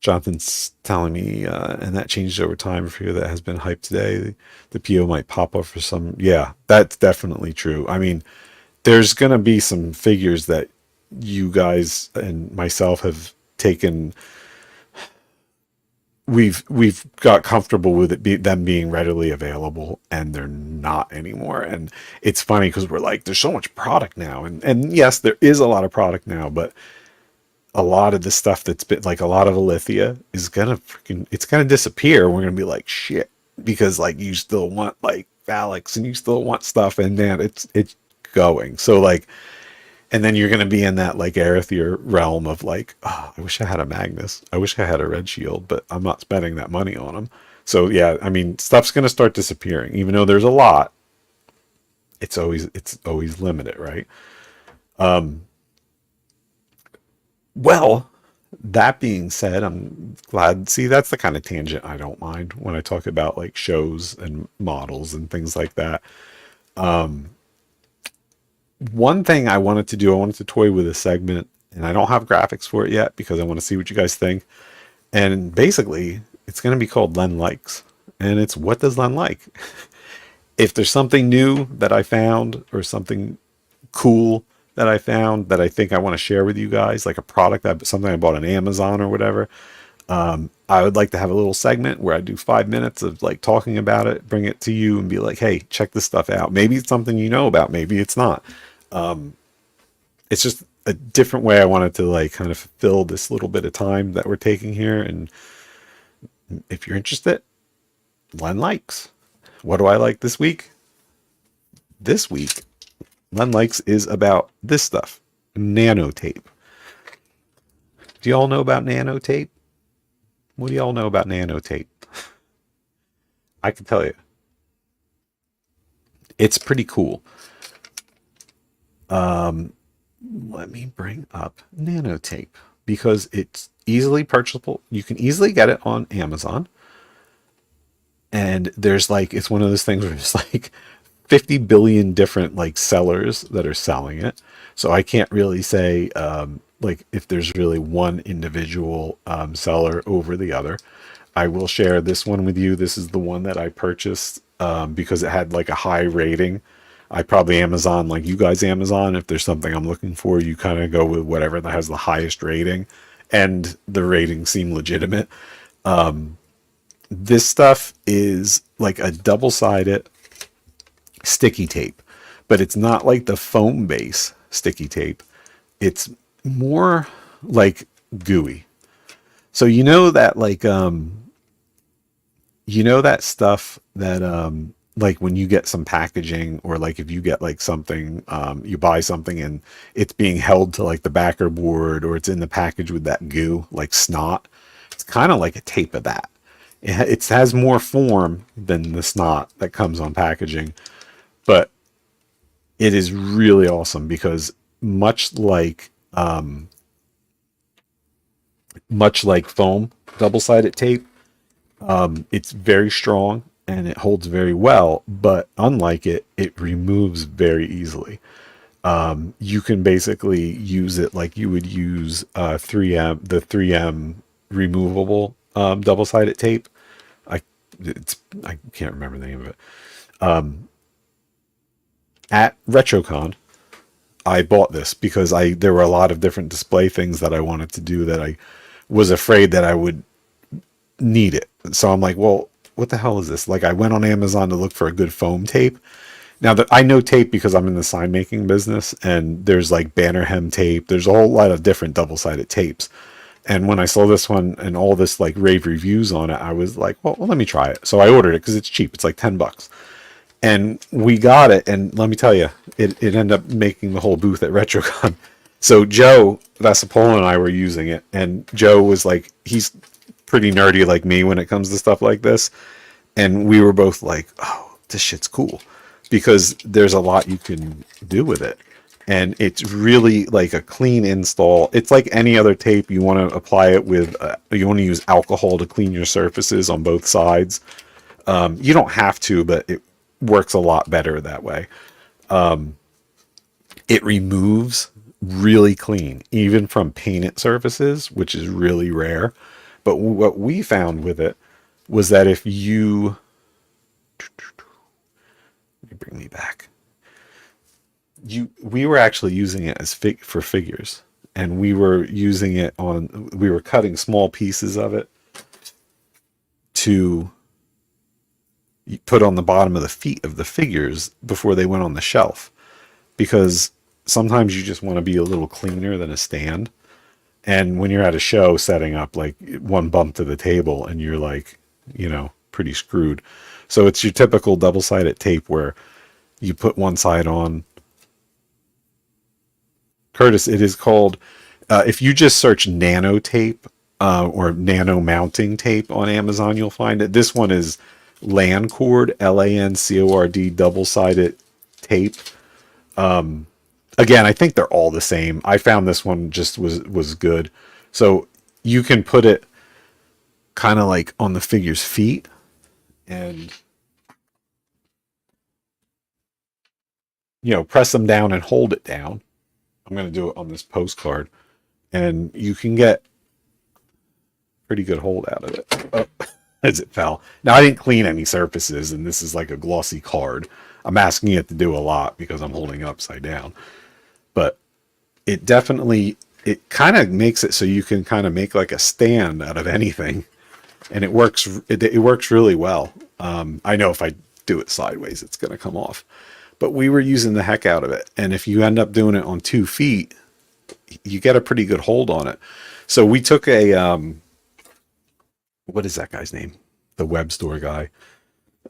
Jonathan's telling me, and that changed over time. For you that has been hyped today, the PO might pop up for some. Yeah, that's definitely true. I mean, there's going to be some figures that you guys and myself have taken. We've got comfortable with them being readily available, and they're not anymore. And it's funny because we're like, there's so much product now, and yes, there is a lot of product now, but a lot of the stuff that's been like a lot of Alithia is gonna freaking it's gonna disappear. We're gonna be like shit because like you still want like Alex and you still want stuff and man it's going. So like and then you're gonna be in that like Arethyr realm of like, oh, I wish I had a Magnus. I wish I had a Red Shield, but I'm not spending that money on them. So yeah, I mean stuff's gonna start disappearing. Even though there's a lot, it's always limited, right? Well, that being said, I'm glad. See, that's the kind of tangent I don't mind when I talk about like shows and models and things like that. One thing I wanted to do, I wanted to toy with a segment, and I don't have graphics for it yet because I want to see what you guys think. And basically, it's going to be called Len Likes. And it's what does Len like? If there's something new that I found or something cool that I found that I think I want to share with you guys, like a product that something I bought on Amazon or whatever, I would like to have a little segment where I do 5 minutes of like talking about it, bring it to you and be like, hey, check this stuff out. Maybe it's something you know about, maybe it's not. It's just a different way I wanted to like kind of fill this little bit of time that we're taking here. And if you're interested, Len Likes. What do I like this week? This week, Len Likes is about this stuff, nanotape. Do y'all know about nanotape? What do y'all know about nanotape? I can tell you. It's pretty cool. Let me bring up nanotape because it's easily purchasable. You can easily get it on Amazon. And there's like, it's one of those things where it's like 50 billion different like sellers that are selling it. So I can't really say like if there's really one individual seller over the other. I will share this one with you. This is the one that I purchased because it had like a high rating. I probably Amazon, like you guys Amazon, if there's something I'm looking for, you kind of go with whatever that has the highest rating. And the ratings seem legitimate. This stuff is like a double-sided sticky tape, but it's not like the foam base sticky tape. It's more like gooey. So you know that like you know that stuff that like when you get some packaging or like if you get like something you buy something and it's being held to like the backer board or it's in the package with that goo like snot. It's kind of like a tape of that. It has more form than the snot that comes on packaging, but it is really awesome because much like foam double-sided tape, it's very strong and it holds very well, but unlike it, it removes very easily. You can basically use it like you would use 3M removable double-sided tape. I can't remember the name of it. At RetroCon, I bought this because there were a lot of different display things that I wanted to do that I was afraid that I would need it. So I'm like, well, what the hell is this? Like I went on Amazon to look for a good foam tape. Now that I know tape because I'm in the sign making business and there's like banner hem tape. There's a whole lot of different double-sided tapes. And when I saw this one and all this like rave reviews on it, I was like, well, let me try it. So I ordered it because it's cheap. It's like $10. And we got it. And let me tell you, it ended up making the whole booth at RetroCon. So Joe Vassapol and I were using it. And Joe was like, he's pretty nerdy like me when it comes to stuff like this. And we were both like, oh, this shit's cool. Because there's a lot you can do with it. And it's really like a clean install. It's like any other tape. You want to apply it with, you want to use alcohol to clean your surfaces on both sides. You don't have to, but it works a lot better that way. It removes really clean, even from painted surfaces, which is really rare. But what we found with it was that if you, let me bring me back. We were actually using it as for figures, and we were using it we were cutting small pieces of it to put on the bottom of the feet of the figures before they went on the shelf, because sometimes you just want to be a little cleaner than a stand. And when you're at a show setting up, like one bump to the table and you're like, pretty screwed. So it's your typical double-sided tape where you put one side on. Curtis, it is called, if you just search nano tape or nano mounting tape on Amazon, you'll find it. This one is Lancord, Lancord, double-sided tape. Again, I think they're all the same. I found this one just was good. So you can put it kind of like on the figure's feet and press them down and hold it down. I'm going to do it on this postcard, and you can get pretty good hold out of it as it fell. Now, I didn't clean any surfaces, and this is like a glossy card. I'm asking it to do a lot because I'm holding it upside down. But it kind of makes it so you can kind of make like a stand out of anything, and it works really well. I know if I do it sideways, it's going to come off. But we were using the heck out of it. And if you end up doing it on 2 feet, you get a pretty good hold on it. So we took what is that guy's name? The web store guy,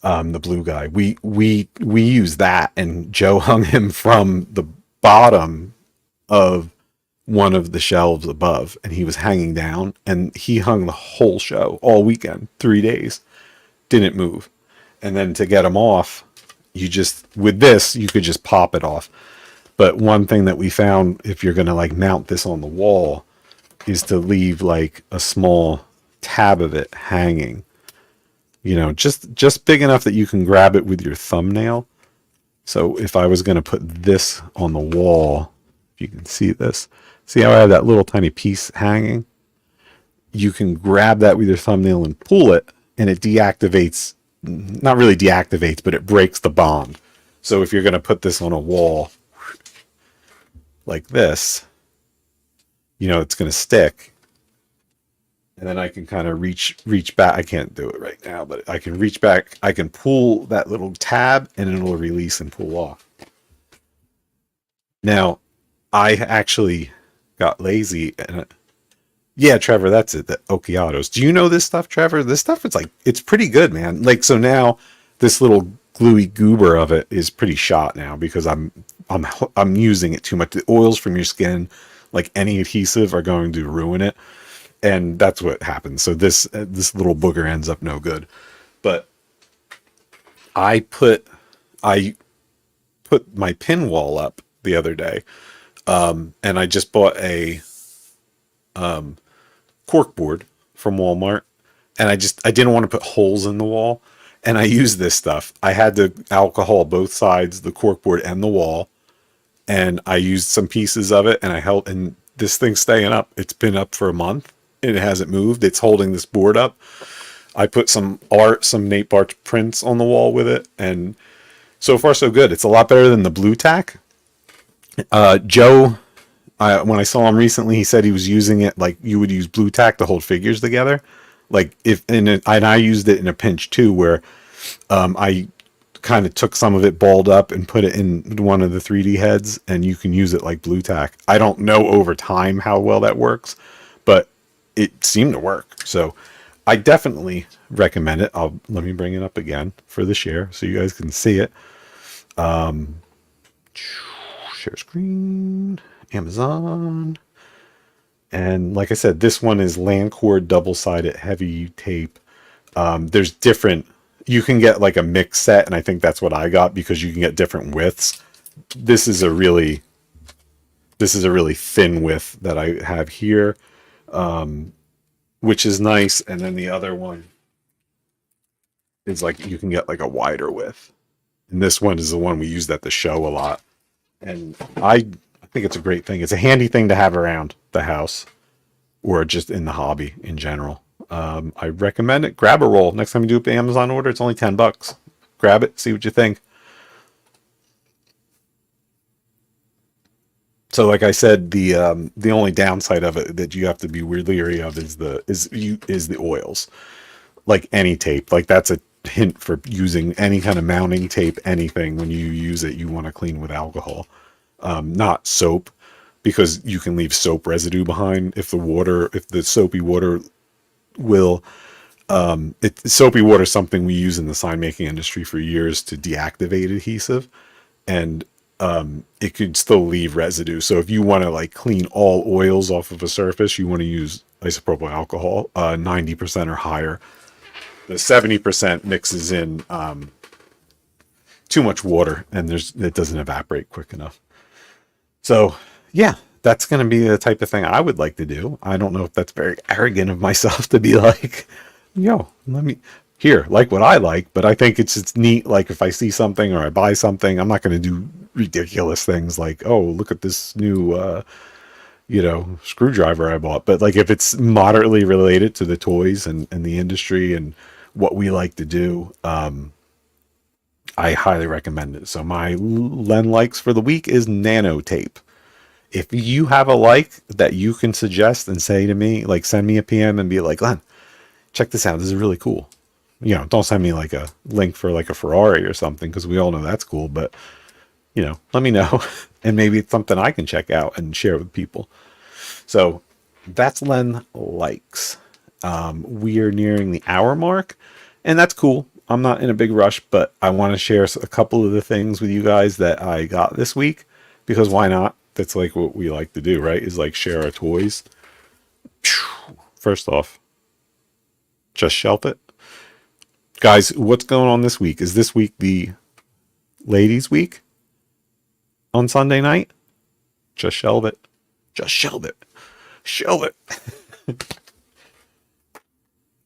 the blue guy. We used that, and Joe hung him from the bottom of one of the shelves above, and he was hanging down, and he hung the whole show all weekend, 3 days, didn't move. And then to get him off, with this, you could just pop it off. But one thing that we found, if you're going to like mount this on the wall, is to leave like a small tab of it hanging, just big enough that you can grab it with your thumbnail. So if I was going to put this on the wall, if you can see this, see how I have that little tiny piece hanging? You can grab that with your thumbnail and pull it, and it deactivates. Not really deactivates, but it breaks the bond. So if you're going to put this on a wall like this, it's going to stick. And then I can kind of reach back. I can't do it right now, but I can reach back. I can pull that little tab and it'll release and pull off. Now, I actually got lazy and yeah, Trevor, that's it. The Okiatos. Do you know this stuff, Trevor? This stuff, it's pretty good, man. Like, so now this little gluey goober of it is pretty shot now because I'm using it too much. The oils from your skin, like any adhesive, are going to ruin it, and that's what happens. So this little booger ends up no good. But I put my pin wall up the other day, and I just bought a cork board from Walmart, and I didn't want to put holes in the wall, and I used this stuff. I had to alcohol both sides, the cork board and the wall, and I used some pieces of it, and I held, and this thing's staying up. It's been up for a month and it hasn't moved. It's holding this board up. I put some Nate Bartz prints on the wall with it, and so far so good. It's a lot better than the blue tack. Joe, when I saw him recently, he said he was using it like you would use blue tack to hold figures together. Like and I used it in a pinch too, where I kind of took some of it balled up and put it in one of the 3D heads, and you can use it like blue tack. I don't know over time how well that works, but it seemed to work. So I definitely recommend it. Let me bring it up again for the share so you guys can see it. Share screen, Amazon. And like I said, this one is Lancord double-sided heavy tape. There's different, you can get like a mix set, and I think that's what I got because you can get different widths. This is a really thin width that I have here, which is nice. And then the other one is like, you can get like a wider width. And this one is the one we used at the show a lot. And I think it's a great thing. It's a handy thing to have around the house or just in the hobby in general. I recommend it. Grab a roll. Next time you do an Amazon order, it's only $10. Grab it, see what you think. So like I said, the only downside of it that you have to be leery of is the oils. Like any tape. Like that's a hint for using any kind of mounting tape, anything. When you use it, you want to clean with alcohol, not soap. because you can leave soap residue behind if the soapy water will soapy water is something we use in the sign making industry for years to deactivate adhesive, and it could still leave residue. So if you want to like clean all oils off of a surface, you want to use isopropyl alcohol, 90% or higher. The 70% mixes in too much water, and it doesn't evaporate quick enough. So yeah, that's going to be the type of thing I would like to do. I don't know if that's very arrogant of myself to be like, yo, let me here, like what I like, but I think it's neat. Like if I see something or I buy something, I'm not going to do ridiculous things like, oh, look at this new, screwdriver I bought. But like if it's moderately related to the toys and the industry and what we like to do, I highly recommend it. So my Len likes for the week is nanotape. If you have a like that you can suggest and say to me, like send me a PM and be like, Len, check this out. This is really cool. Don't send me like a link for like a Ferrari or something, because we all know that's cool. But, let me know. And maybe it's something I can check out and share with people. So that's Len likes. We are nearing the hour mark, and that's cool. I'm not in a big rush, but I want to share a couple of the things with you guys that I got this week, because why not? That's like what we like to do, right? Is like share our toys. First off, just shelf it. Guys, what's going on this week? Is this week the ladies' week on Sunday night? Just shelve it. Just shelve it. Shelve it.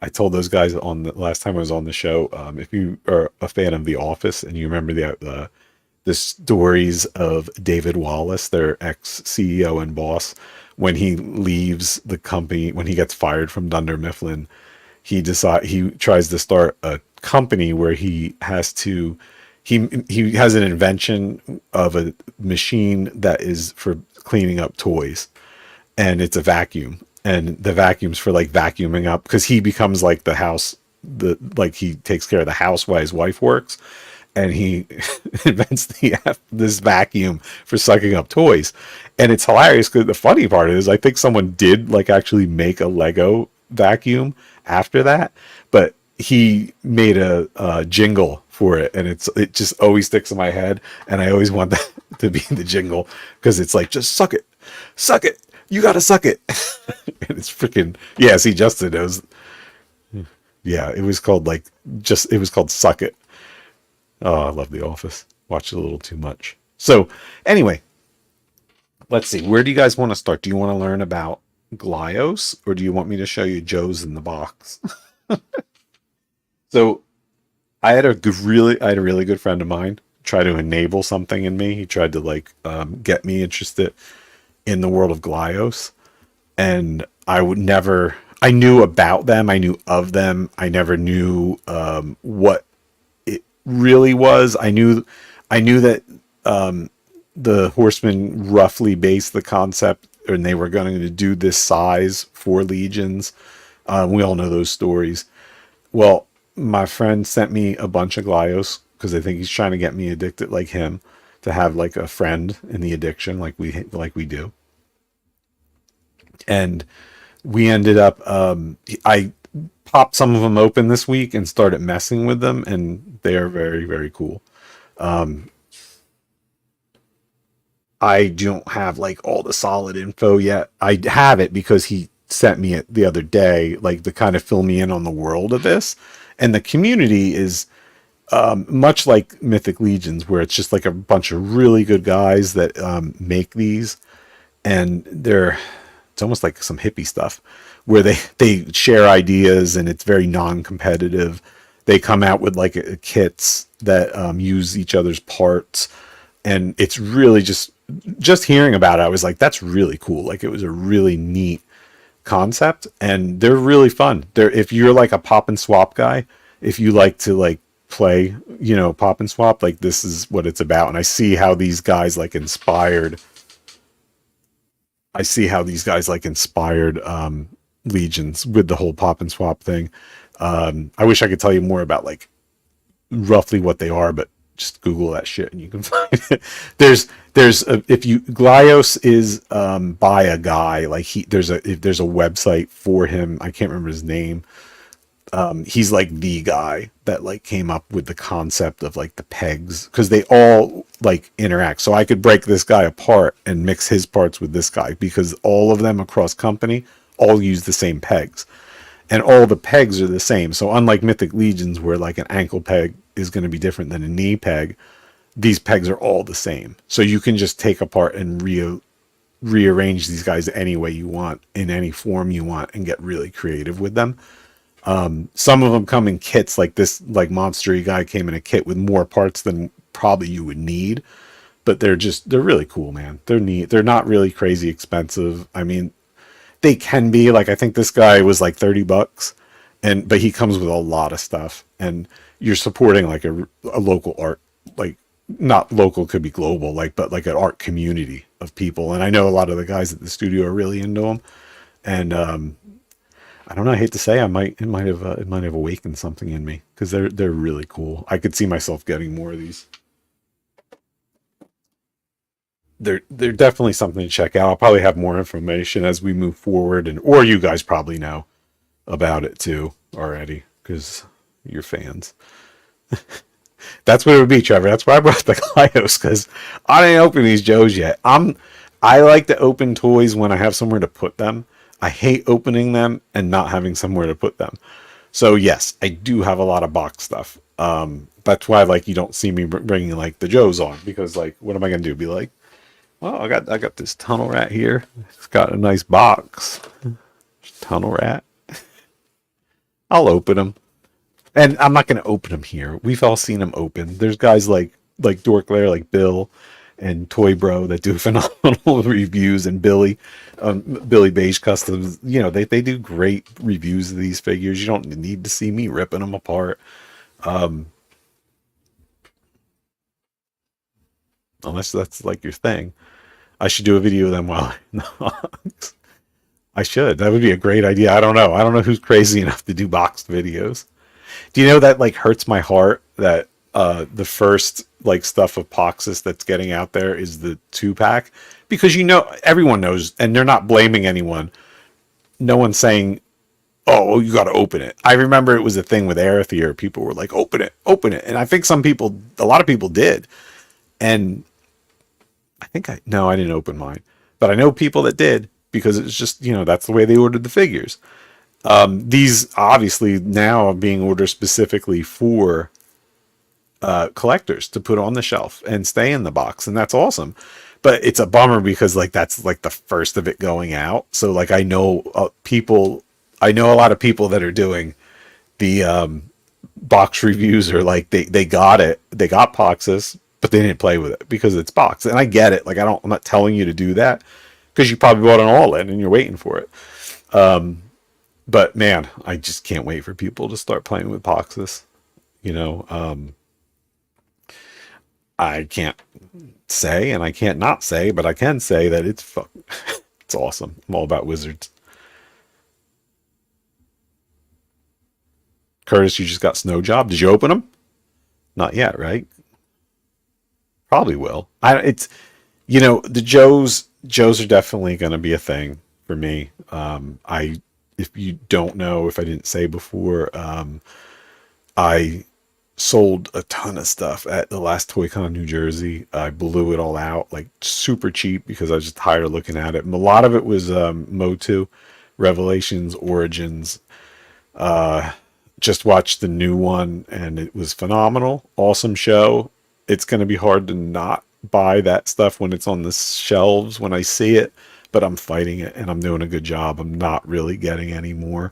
I told those guys on the last time I was on the show, if you are a fan of The Office and you remember the stories of David Wallace, their ex-CEO and boss, when he leaves the company, when he gets fired from Dunder Mifflin, he tries to start a company where he has an invention of a machine that is for cleaning up toys, and it's a vacuum, and the vacuum's for like vacuuming up, because he becomes like he takes care of the house while his wife works, and he invents this vacuum for sucking up toys. And it's hilarious, because the funny part is I think someone did like actually make a Lego vacuum after that, but he made a jingle for it, and it just always sticks in my head, and I always want that to be the jingle, because it's like, just suck it, you gotta suck it. And it's freaking, yeah, see, Justin knows. Yeah, it was called Suck It. Oh, I love The Office. Watch it a little too much. So anyway, let's see, where do you guys want to start? Do you want to learn about Glyos, or do you want me to show you Joe's in the box? So I had a really good friend of mine try to enable something in me. He tried to get me interested in the world of Glyos, and I knew about them, I knew of them, I never knew what it really was. I knew that the Horsemen roughly based the concept, and they were going to do this size for legions. We all know those stories. Well, my friend sent me a bunch of Glyos, because I think he's trying to get me addicted like him, to have like a friend in the addiction like we do. And we ended up, I popped some of them open this week and started messing with them, and they are very, very cool. I don't have like all the solid info yet. I have it because he sent me it the other day, like to kind of fill me in on the world of this. And the community is much like Mythic Legions, where it's just like a bunch of really good guys that make these, and it's almost like some hippie stuff where they share ideas, and it's very non-competitive. They come out with like kits that use each other's parts, and it's really just hearing about it, I was like, that's really cool. Like, it was a really neat concept, and they're really fun. If you're like a pop and swap guy, if you like to like play, pop and swap, like this is what it's about. And I see how these guys like inspired legions with the whole pop and swap thing. I wish I could tell you more about like roughly what they are, but Just Google that shit and you can find it. If you Glios is by a guy like there's a website for him. I can't remember his name. He's like the guy that like came up with the concept of like the pegs because they all like interact. So I could break this guy apart and mix his parts with this guy because all of them across company all use the same pegs and all the pegs are the same. So unlike Mythic Legions where like an ankle peg is going to be different than a knee peg, these pegs are all the same. So you can just take apart and rearrange these guys any way you want in any form you want and get really creative with them. Some of them come in kits like this, like Monstery guy came in a kit with more parts than probably you would need, but they're really cool, man. They're neat. They're not really crazy expensive. I mean, they can be like, I think this guy was like $30 but he comes with a lot of stuff and you're supporting like a local art, like not local could be global, like, but like an art community of people. And I know a lot of the guys at the studio are really into them. And, I don't know. I hate to say, it might have awakened something in me because they're really cool. I could see myself getting more of these. They're definitely something to check out. I'll probably have more information as we move forward, or you guys probably know about it too already because you're fans. That's what it would be, Trevor. That's why I brought the Clios because I didn't open these Joes yet. I like to open toys when I have somewhere to put them. I hate opening them and not having somewhere to put them. So yes, I do have a lot of box stuff. That's why like you don't see me bringing like the Joes on because like what am I gonna do? Be like, well, I got this tunnel rat here. It's got a nice box. Tunnel rat. I'll open them, and I'm not gonna open them here. We've all seen them open. There's guys like Dork Lair, like Bill and Toy Bro that do phenomenal reviews, and Billy Beige Customs, you know, they do great reviews of these figures. You don't need to see me ripping them apart. Unless that's like your thing. I should do a video of them while I should. That would be a great idea. I don't know. I don't know who's crazy enough to do boxed videos. Do you know that like hurts my heart that the first like stuff of Poxus that's getting out there is the 2-pack? Because you know everyone knows, and they're not blaming anyone. No one's saying, "Oh, well, you got to open it." I remember it was a thing with Arethyr. People were like, "Open it," and I think a lot of people did. And no, I didn't open mine, but I know people that did because it's just that's the way they ordered the figures. These obviously now are being ordered specifically for collectors to put on the shelf and stay in the box, and that's awesome. But it's a bummer because like that's like the first of it going out. So like I know a lot of people that are doing the box reviews are like they got Poxus, but they didn't play with it because it's boxed. And I get it. Like I'm not telling you to do that because you probably bought an all-in and you're waiting for it. But man, I just can't wait for people to start playing with Poxus. I can't say, and I can't not say, but I can say that it's it's awesome. I'm all about wizards. Curtis, you just got Snow Job. Did you open them? Not yet, right? Probably will. The Joes are definitely going to be a thing for me. If you don't know, if I didn't say before, I sold a ton of stuff at the last ToyCon New Jersey. I blew it all out like super cheap because I was just tired of looking at it. And a lot of it was Motu, Revelations, Origins. Just watched the new one and it was phenomenal. Awesome show. It's going to be hard to not buy that stuff when it's on the shelves when I see it, but I'm fighting it and I'm doing a good job. I'm not really getting any more.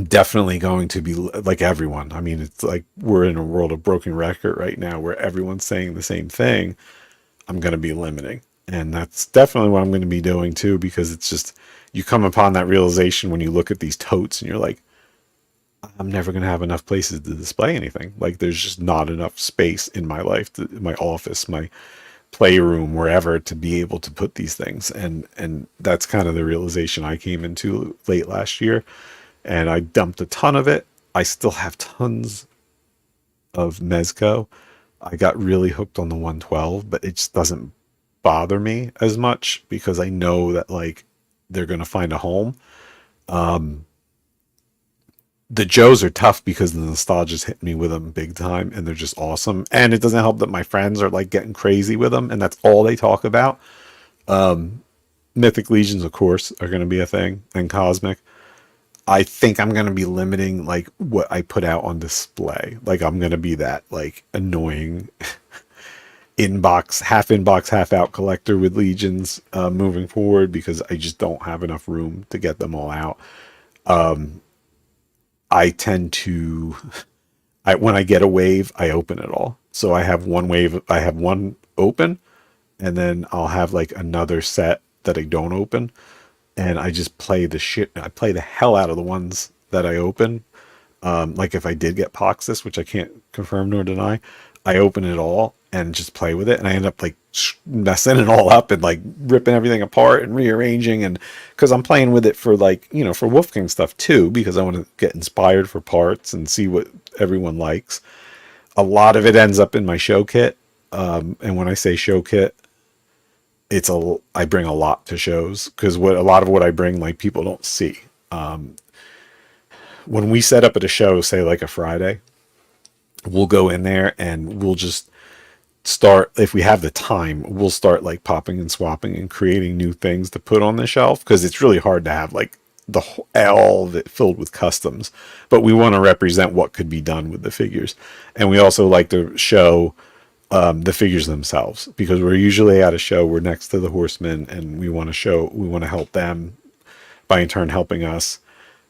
Definitely going to be like everyone. I mean, it's like we're in a world of broken record right now where everyone's saying the same thing. I'm going to be limiting. And that's definitely what I'm going to be doing too, because it's just, you come upon that realization when you look at these totes and you're like, I'm never going to have enough places to display anything. Like there's just not enough space in my life, my office, my playroom, wherever, to be able to put these things. And that's kind of the realization I came into late last year. And I dumped a ton of it. I still have tons of Mezco. I got really hooked on the 112, but it just doesn't bother me as much because I know that like they're gonna find a home. The Joes are tough because the nostalgia's hit me with them big time, and they're just awesome. And it doesn't help that my friends are like getting crazy with them, and that's all they talk about. Mythic Legions, of course, are going to be a thing, and Cosmic. I think I'm going to be limiting like what I put out on display. Like I'm going to be that like annoying inbox, half out collector with Legions moving forward because I just don't have enough room to get them all out. I tend to, when I get a wave, I open it all. So I have one wave, I have one open, and then I'll have like another set that I don't open, and I just play the shit. I play the hell out of the ones that I open. Like if I did get Poxus, which I can't confirm nor deny, I open it all and just play with it, and I end up like messing it all up and like ripping everything apart and rearranging, and because I'm playing with it for like for Wolfgang stuff too, because I want to get inspired for parts and see what everyone likes. A lot of it ends up in my show kit, and when I say show kit, I bring a lot to shows because a lot of what I bring like people don't see. When we set up at a show, say like a Friday, we'll go in there and we'll just start, if we have the time, we'll start like popping and swapping and creating new things to put on the shelf because it's really hard to have like all of it filled with customs, but we want to represent what could be done with the figures. And we also like to show the figures themselves because we're usually at a show, we're next to the horsemen, and we want to help them by in turn helping us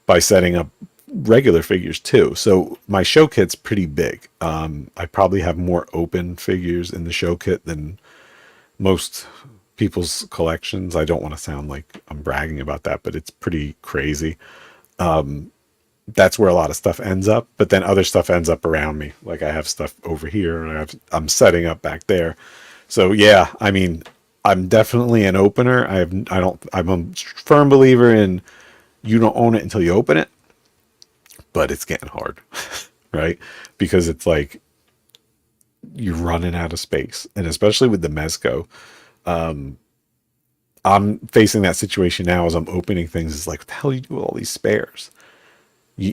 by setting up regular figures too. So my show kit's pretty big. I probably have more open figures in the show kit than most people's collections. I don't want to sound like I'm bragging about that, but it's pretty crazy. That's where a lot of stuff ends up, but then other stuff ends up around me. Like I have stuff over here and I'm setting up back there. So yeah, I mean, I'm definitely an opener. I'm a firm believer in you don't own it until you open it, but it's getting hard, right? Because it's like you're running out of space. And especially with the Mezco, I'm facing that situation now as I'm opening things. It's like, what the hell do you do with all these spares?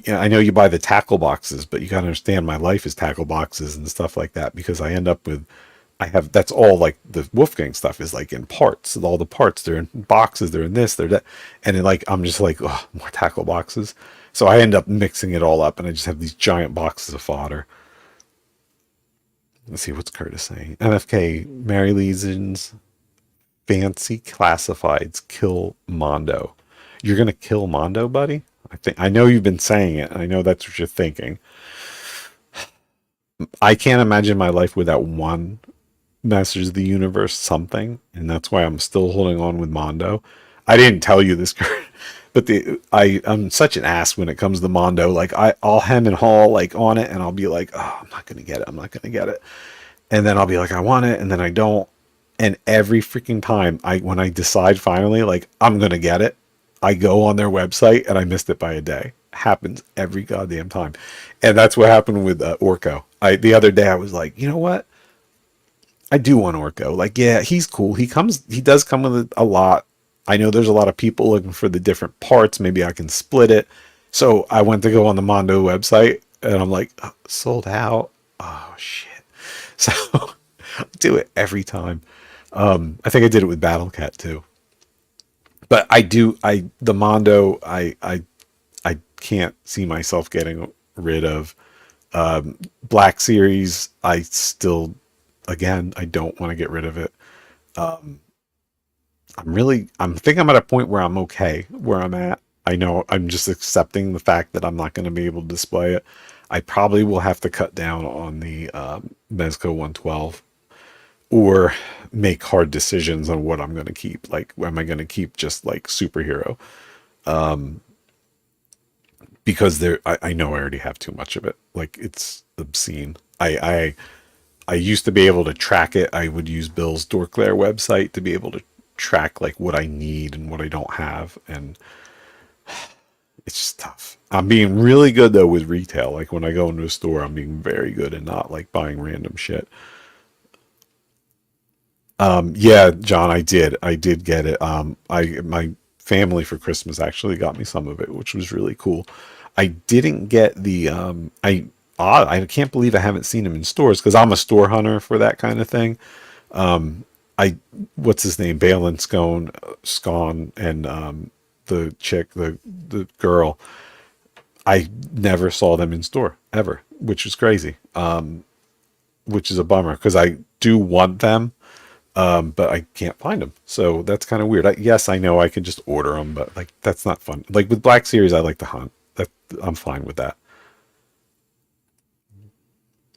I know you buy the tackle boxes, but you got to understand my life is tackle boxes and stuff like that because I end up with, that's all like the Wolfgang stuff is like in parts. All the parts, they're in boxes, they're in this, they're that. And like, I'm just like, oh, more tackle boxes. So I end up mixing it all up and I just have these giant boxes of fodder. Let's see, what's Curtis saying? MFK, Mary Legions, fancy classifieds kill Mondo. You're going to kill Mondo, buddy? I know you've been saying it, and I know that's what you're thinking. I can't imagine my life without one Masters of the Universe something, and that's why I'm still holding on with Mondo. I didn't tell you this, but I'm such an ass when it comes to Mondo. Like I'll hem and haw like on it, and I'll be like, oh, I'm not gonna get it. I'm not gonna get it, and then I'll be like, I want it, and then I don't. And every freaking time, when I decide finally, like I'm gonna get it, I go on their website and I missed it by a day. Happens every goddamn time. And that's what happened with Orko. The other day I was like, you know what? I do want Orko. Like, yeah, he's cool. He does come with a lot. I know there's a lot of people looking for the different parts. Maybe I can split it. So I went to go on the Mondo website and I'm like, oh, sold out. Oh shit. So I do it every time. I think I did it with Battle Cat too. But the Mondo, I can't see myself getting rid of. Black Series, I still, again, I don't want to get rid of it. I think I'm at a point where I'm okay where I'm at. I know I'm just accepting the fact that I'm not going to be able to display it. I probably will have to cut down on the Mezco 112 or make hard decisions on what I'm going to keep. Like, am I going to keep just like superhero? Because I know I already have too much of it. Like it's obscene. I used to be able to track it. I would use Bill's Dorclair website to be able to track like what I need and what I don't have. And it's just tough. I'm being really good though with retail. Like when I go into a store, I'm being very good and not like buying random shit. Yeah, John, I did get it. I my family for Christmas actually got me some of it, which was really cool. I didn't get the I can't believe I haven't seen them in stores because I'm a store hunter for that kind of thing. I what's his name, Balin Scone, and the chick, the girl. I never saw them in store ever, which is crazy. Which is a bummer because I do want them, but I can't find them. So that's kind of weird. Yes, I know I can just order them, but like that's not fun. Like with Black Series, I like to hunt. That I'm fine with that.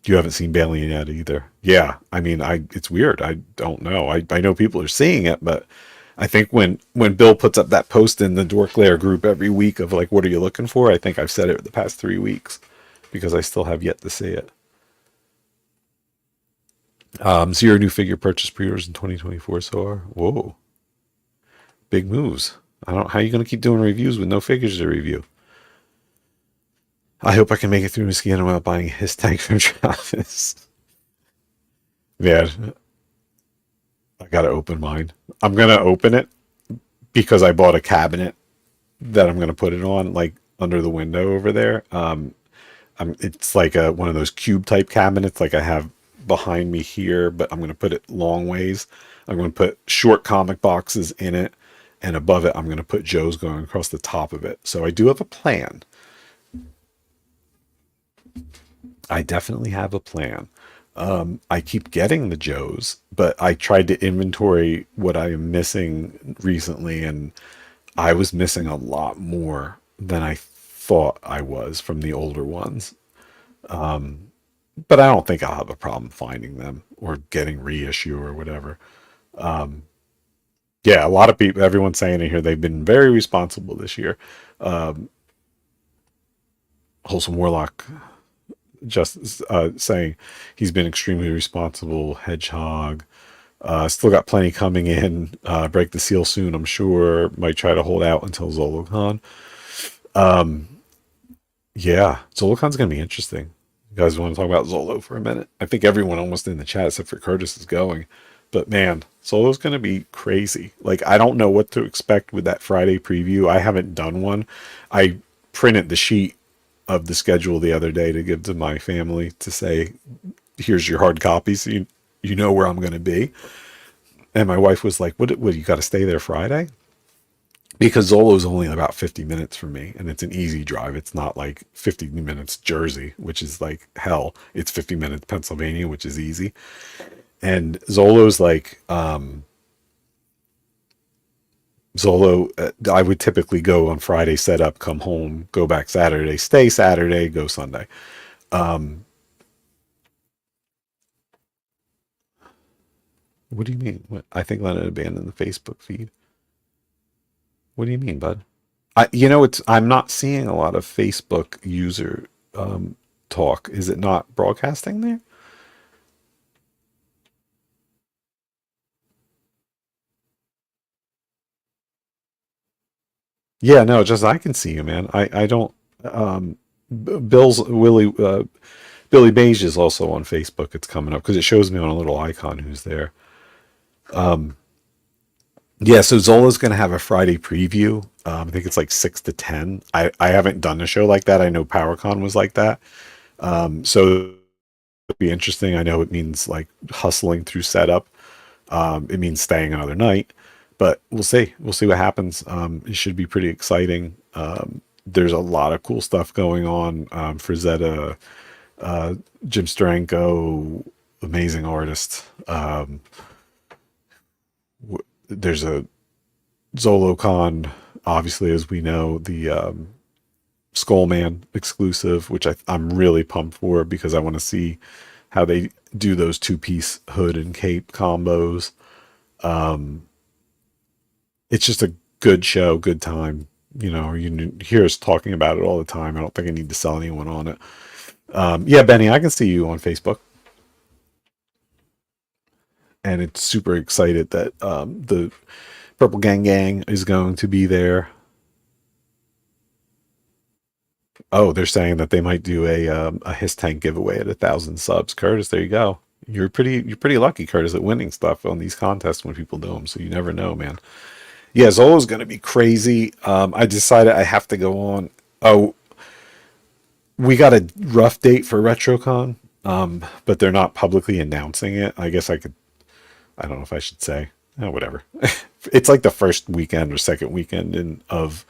You haven't seen Bailey yet either. Yeah, I mean, I it's weird. I don't know. I know people are seeing it, but I think when Bill puts up that post in the Dork Lair group every week of like, what are you looking for? I think I've said it the past 3 weeks because I still have yet to see it. So your new figure purchase pre-orders in 2024 so far. Whoa, big moves. I don't. How are you going to keep doing reviews with no figures to review? I hope I can make it through Mosquito without buying his tank from Travis. Yeah, I gotta open mine. I'm gonna open it because I bought a cabinet that I'm gonna put it on, like under the window over there. It's like a one of those cube type cabinets, like I have behind me here, but I'm gonna put it long ways. I'm gonna put short comic boxes in it, and above it, I'm gonna put Joe's going across the top of it. So I do have a plan. I definitely have a plan. I keep getting the Joes, but I tried to inventory what I am missing recently, and I was missing a lot more than I thought I was from the older ones. But I don't think I'll have a problem finding them or getting reissue or whatever. Yeah, a lot of people, everyone's saying it here, they've been very responsible this year. Wholesome Warlock just saying he's been extremely responsible. Hedgehog, still got plenty coming in. Break the seal soon, I'm sure. Might try to hold out until ZoloCon. Yeah, ZoloCon's going to be interesting. You guys want to talk about Zolo for a minute? I think everyone almost in the chat except for Curtis is going. But man, Zolo's going to be crazy. Like, I don't know what to expect with that Friday preview. I haven't done one. I printed the sheet of the schedule the other day to give to my family to say, here's your hard copy so you know where I'm going to be. And my wife was like, what you got to stay there Friday? Because Zolo's only about 50 minutes from me and it's an easy drive. It's not like 50 minutes Jersey, which is like hell. It's 50 minutes Pennsylvania, which is easy. And Zolo's like, Zolo, I would typically go on Friday, set up, come home, go back Saturday, stay Saturday, go Sunday. What do you mean? What? I think Leonard abandoned the Facebook feed. What do you mean, bud? I'm not seeing a lot of Facebook user talk. Is it not broadcasting there? Yeah, no, just I can see you, man. I don't. Bill's Billy Beige is also on Facebook. It's coming up because it shows me on a little icon who's there. Yeah, so Zola's going to have a Friday preview. I think it's like 6 to 10. I haven't done a show like that. I know PowerCon was like that. So it'll be interesting. I know it means like hustling through setup. It means staying another night, but we'll see. We'll see what happens. It should be pretty exciting. There's a lot of cool stuff going on. Frazetta, Jim Steranko, amazing artist. There's a ZoloCon, obviously, as we know, the Skullman exclusive, which I'm really pumped for because I want to see how they do those two-piece hood and cape combos. It's just a good show, good time. You hear us talking about it all the time. I don't think I need to sell anyone on it. Yeah, Benny, I can see you on Facebook, and it's super excited that the Purple Gang Gang is going to be there. Oh, they're saying that they might do a His Tank giveaway at 1,000 subs. Curtis, there you go. You're pretty lucky, Curtis, at winning stuff on these contests when people do them. So you never know, man. Yeah, Zola's going to be crazy. I decided I have to go on. Oh, we got a rough date for RetroCon, but they're not publicly announcing it. I guess I could. I don't know if I should say. Whatever. It's like the first weekend or second weekend of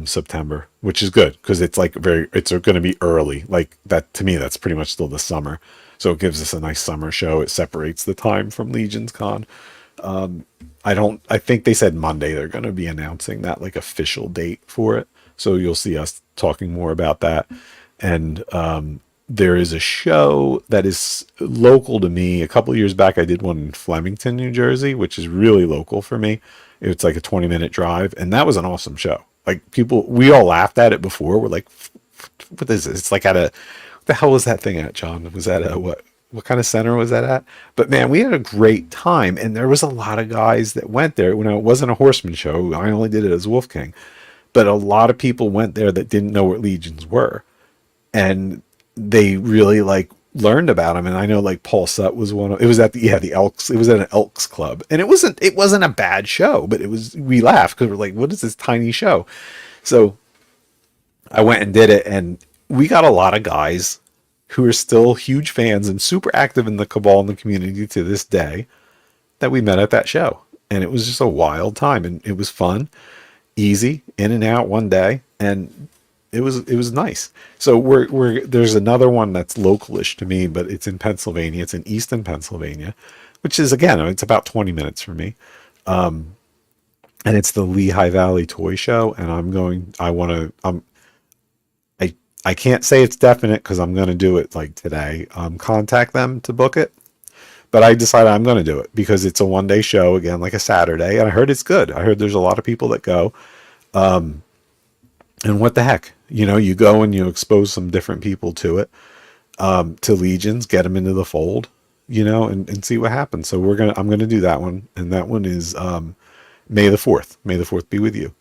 September, which is good because it's like it's going to be early. Like that to me, that's pretty much still the summer. So it gives us a nice summer show. It separates the time from Legion's Con. I think they said Monday they're going to be announcing that like official date for it. So you'll see us talking more about that. And there is a show that is local to me. A couple of years back, I did one in Flemington, New Jersey, which is really local for me. It's like a 20-minute drive. And that was an awesome show. Like we all laughed at it before. We're like, what is this? It's like what the hell was that thing at, John? Was that what kind of center was that at? But man, we had a great time, and there was a lot of guys that went there. When it wasn't a Horseman show, I only did it as Wolf King, but a lot of people went there that didn't know what legions were, and they really like learned about them. And I know like Paul Sutt was one of. It was at the Elks. It was at an Elks club, and it wasn't a bad show, but we laughed because we're like, what is this tiny show? So I went and did it, and we got a lot of guys who are still huge fans and super active in the Cabal and the community to this day that we met at that show. And it was just a wild time, and it was fun, easy, in and out one day, and it was nice. So there's another one that's localish to me, but it's in Pennsylvania. It's in Easton, Pennsylvania, which is, again, it's about 20 minutes from me. And it's the Lehigh Valley Toy Show, and I can't say it's definite because I'm going to do it like today. Contact them to book it. But I decided I'm going to do it because it's a one-day show, again, like a Saturday. And I heard it's good. I heard there's a lot of people that go. And what the heck? You go and you expose some different people to it, to Legions, get them into the fold, and see what happens. So I'm going to do that one. And that one is May the 4th. May the 4th be with you.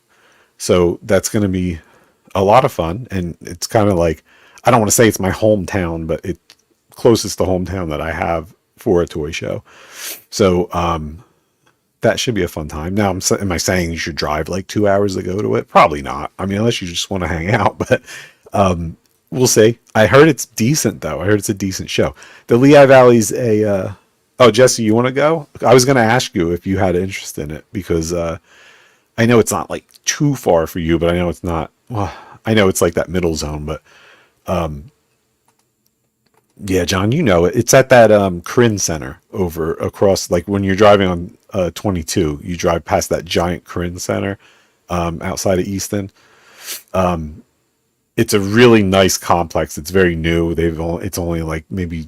So that's going to be a lot of fun, and it's kind of like, I don't want to say it's my hometown, but it's closest to hometown that I have for a toy show. So that should be a fun time. Now, am I saying you should drive like 2 hours to go to it? Probably not. I mean, unless you just want to hang out, but we'll see. I heard it's decent, though. I heard it's a decent show. The Lehigh Valley's oh, Jesse, you want to go? I was going to ask you if you had interest in it, because I know it's not like too far for you, but I know it's not. Well, I know it's like that middle zone, but yeah, John, it. It's at that Corinne Center over across, like when you're driving on 22, you drive past that giant Corinne Center outside of Easton. It's a really nice complex. It's very new. It's only like maybe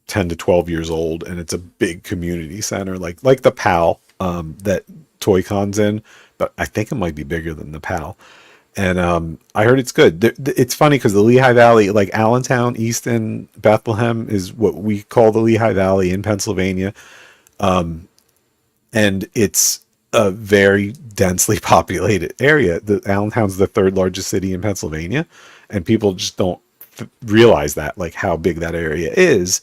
10 to 12 years old, and it's a big community center, like the PAL that ToyCon's in, but I think it might be bigger than the PAL. And I heard it's good. It's funny because the Lehigh Valley, like Allentown, Easton, Bethlehem, is what we call the Lehigh Valley in Pennsylvania. And it's a very densely populated area. Allentown's the third largest city in Pennsylvania, and people just don't realize that, like how big that area is.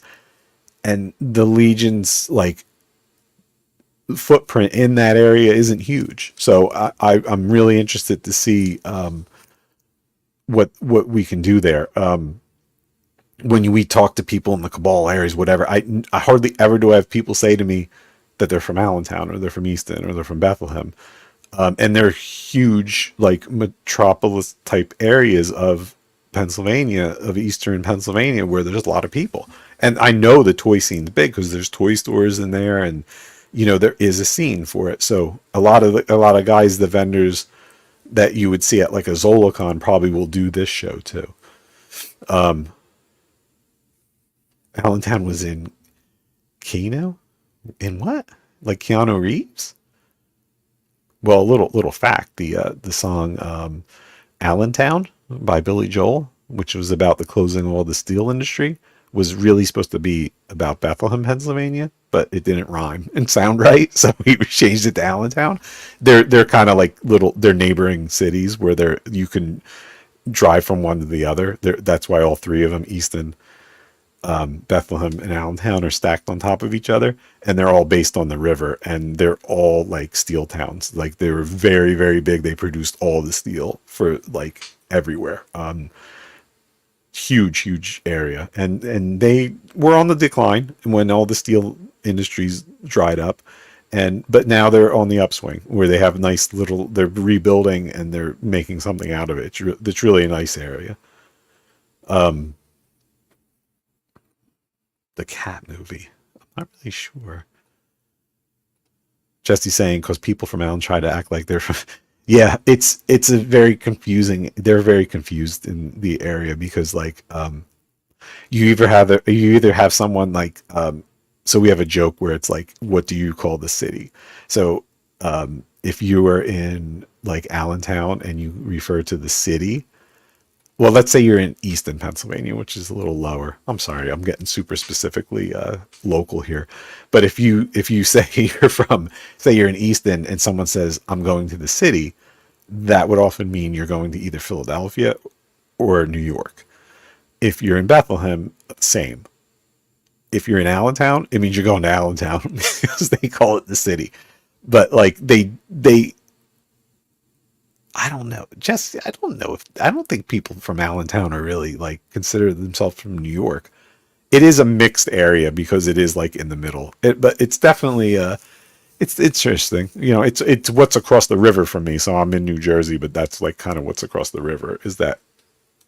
And the Legion's like footprint in that area isn't huge. So I'm really interested to see what we can do there. When we talk to people in the Cabal areas, whatever, I hardly ever do I have people say to me that they're from Allentown or they're from Easton or they're from Bethlehem. And they're huge, like metropolis type areas of Pennsylvania, of Eastern Pennsylvania, where there's a lot of people. And I know the toy scene's big because there's toy stores in there, and there is a scene for it. So a lot of guys, the vendors that you would see at like a ZolaCon, probably will do this show too. Allentown was in Keno? In what? Like Keanu Reeves? Well, a little fact, the song Allentown by Billy Joel, which was about the closing of all the steel industry, was really supposed to be about Bethlehem, Pennsylvania, but it didn't rhyme and sound right, so we changed it to Allentown. They're kind of like they're neighboring cities where you can drive from one to the other. That's why all three of them, Easton, Bethlehem, and Allentown, are stacked on top of each other, and they're all based on the river, and they're all like steel towns. Like they were very, very big. They produced all the steel for like everywhere. Huge, huge area, and they were on the decline when all the steel industries dried up, and but now they're on the upswing where they have nice little. They're rebuilding and they're making something out of it. It's really a nice area. The cat movie. I'm not really sure. Jesse's saying because people from Allen try to act like they're from. Yeah, it's a very confusing. They're very confused in the area because like you either have someone like so we have a joke where it's like what do you call the city? So if you were in like Allentown and you refer to the city, well, let's say you're in Easton, Pennsylvania, which is a little lower. I'm sorry, I'm getting super specifically local here. But if you say you're from, say you're in Easton, and someone says I'm going to the city, that would often mean you're going to either Philadelphia or New York. If you're in Bethlehem, same. If you're in Allentown, it means you're going to Allentown because they call it the city. But like they I don't know. Just I don't think people from Allentown are really like consider themselves from New York. It is a mixed area because it is like in the middle. But it's definitely it's interesting. You know, it's what's across the river from me. So I'm in New Jersey, but that's like kind of what's across the river is that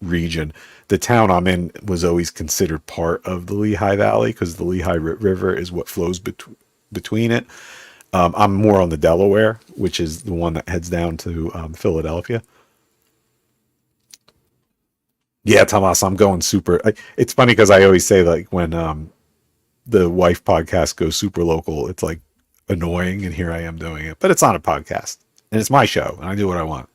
region. The town I'm in was always considered part of the Lehigh Valley because the Lehigh River is what flows between it. I'm more on the Delaware, which is the one that heads down to Philadelphia. Yeah, Tomas, I'm going super. It's funny because I always say like when the wife podcast goes super local, it's like annoying, and here I am doing it. But it's not a podcast, and it's my show, and I do what I want.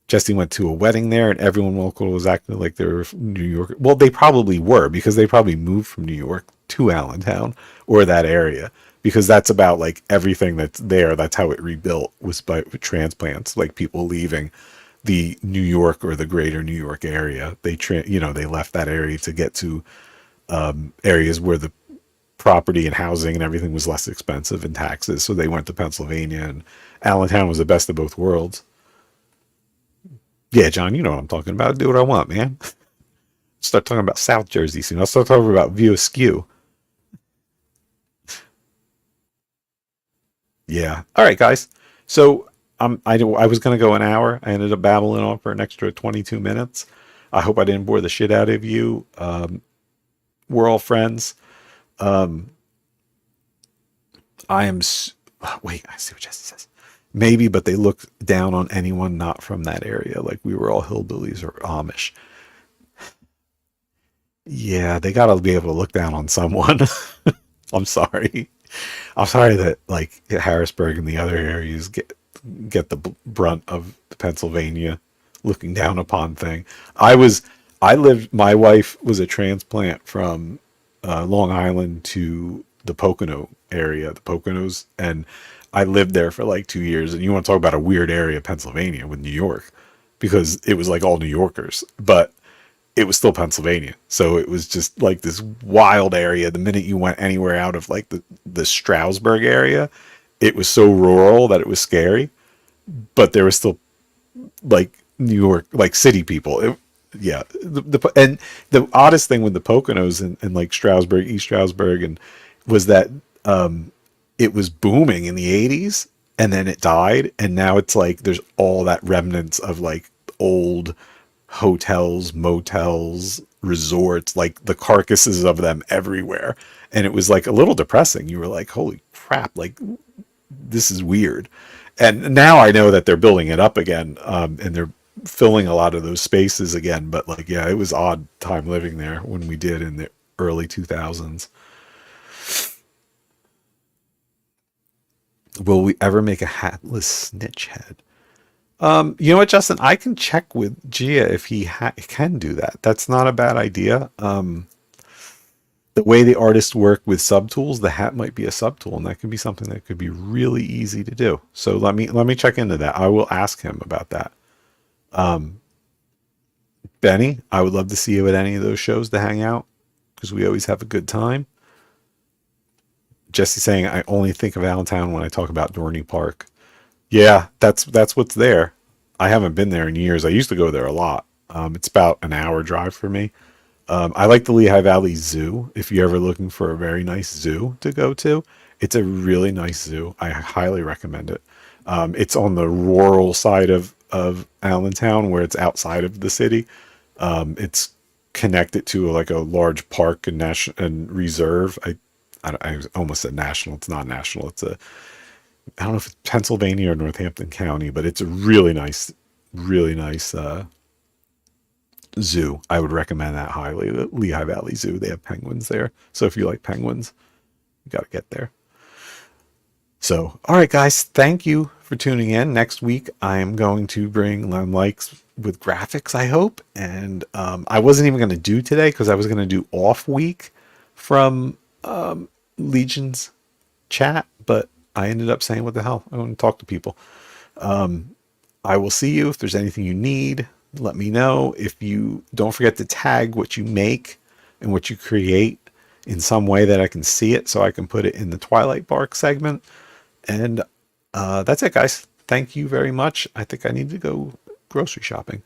Jesse went to a wedding there, and everyone local was acting like they were from New York. Well, they probably were because they probably moved from New York to Allentown or that area because that's about like everything that's there. That's how it rebuilt was by transplants, like people leaving the New York or the greater New York area. They left that area to get to areas where the property and housing and everything was less expensive and taxes. So they went to Pennsylvania, and Allentown was the best of both worlds. Yeah, John, you know what I'm talking about. Do what I want, man. Start talking about South Jersey soon. I'll start talking about View Askew. Yeah. All right, guys. So I was going to go an hour. I ended up babbling on for an extra 22 minutes. I hope I didn't bore the shit out of you. We're all friends. Um, I am. Wait, I see what Jesse says. Maybe, but they look down on anyone not from that area. Like we were all hillbillies or Amish. Yeah, they got to be able to look down on someone. I'm sorry. I'm sorry that like Harrisburg and the other areas get the brunt of the Pennsylvania looking down upon thing. I was I lived. My wife was a transplant from Long Island to the Pocono area, the Poconos, and I lived there for like 2 years. And you want to talk about a weird area, Pennsylvania, with New York, because it was like all New Yorkers, but it was still Pennsylvania. So it was just like this wild area. The minute you went anywhere out of like the Stroudsburg area, it was so rural that it was scary, but there was still like New York, like city people. Yeah. And the oddest thing with the Poconos and like Stroudsburg, East Stroudsburg, and was that it was booming in the 80s and then it died. And now it's like there's all that remnants of like old hotels, motels, resorts, like the carcasses of them everywhere. And it was like a little depressing. You were like, holy crap, like this is weird. And now I know that they're building it up again, and they're filling a lot of those spaces again. But like, yeah, it was odd time living there when we did in the early 2000s. Will we ever make a hatless snitch head? You know what, Justin? I can check with Gia if he can do that. That's not a bad idea. The way the artists work with subtools, the hat might be a subtool, and that could be something that could be really easy to do. So let me check into that. I will ask him about that. Benny, I would love to see you at any of those shows to hang out because we always have a good time. Jesse saying I only think of Allentown when I talk about Dorney Park. Yeah, that's what's there. I haven't been there in years. I used to go there a lot. It's about an hour drive for me. I like the Lehigh Valley Zoo. If you're ever looking for a very nice zoo to go to, it's a really nice zoo. I highly recommend it. It's on the rural side of Allentown, where it's outside of the city. It's connected to like a large park and national and reserve. I almost said national. It's not national. It's a, I don't know if it's Pennsylvania or Northampton County, but it's a really nice zoo. I would recommend that highly. The Lehigh Valley Zoo. They have penguins there. So if you like penguins, you got to get there. So, all right, guys, thank you for tuning in. Next week, I am going to bring Len Likes with graphics, I hope. And I wasn't even going to do today because I was going to do off week from Legion's chat, but I ended up saying, what the hell? I want to talk to people. I will see you. If there's anything you need, let me know. If you don't forget to tag what you make and what you create in some way that I can see it so I can put it in the Twilight Bark segment. And that's it, guys. Thank you very much. I think I need to go grocery shopping.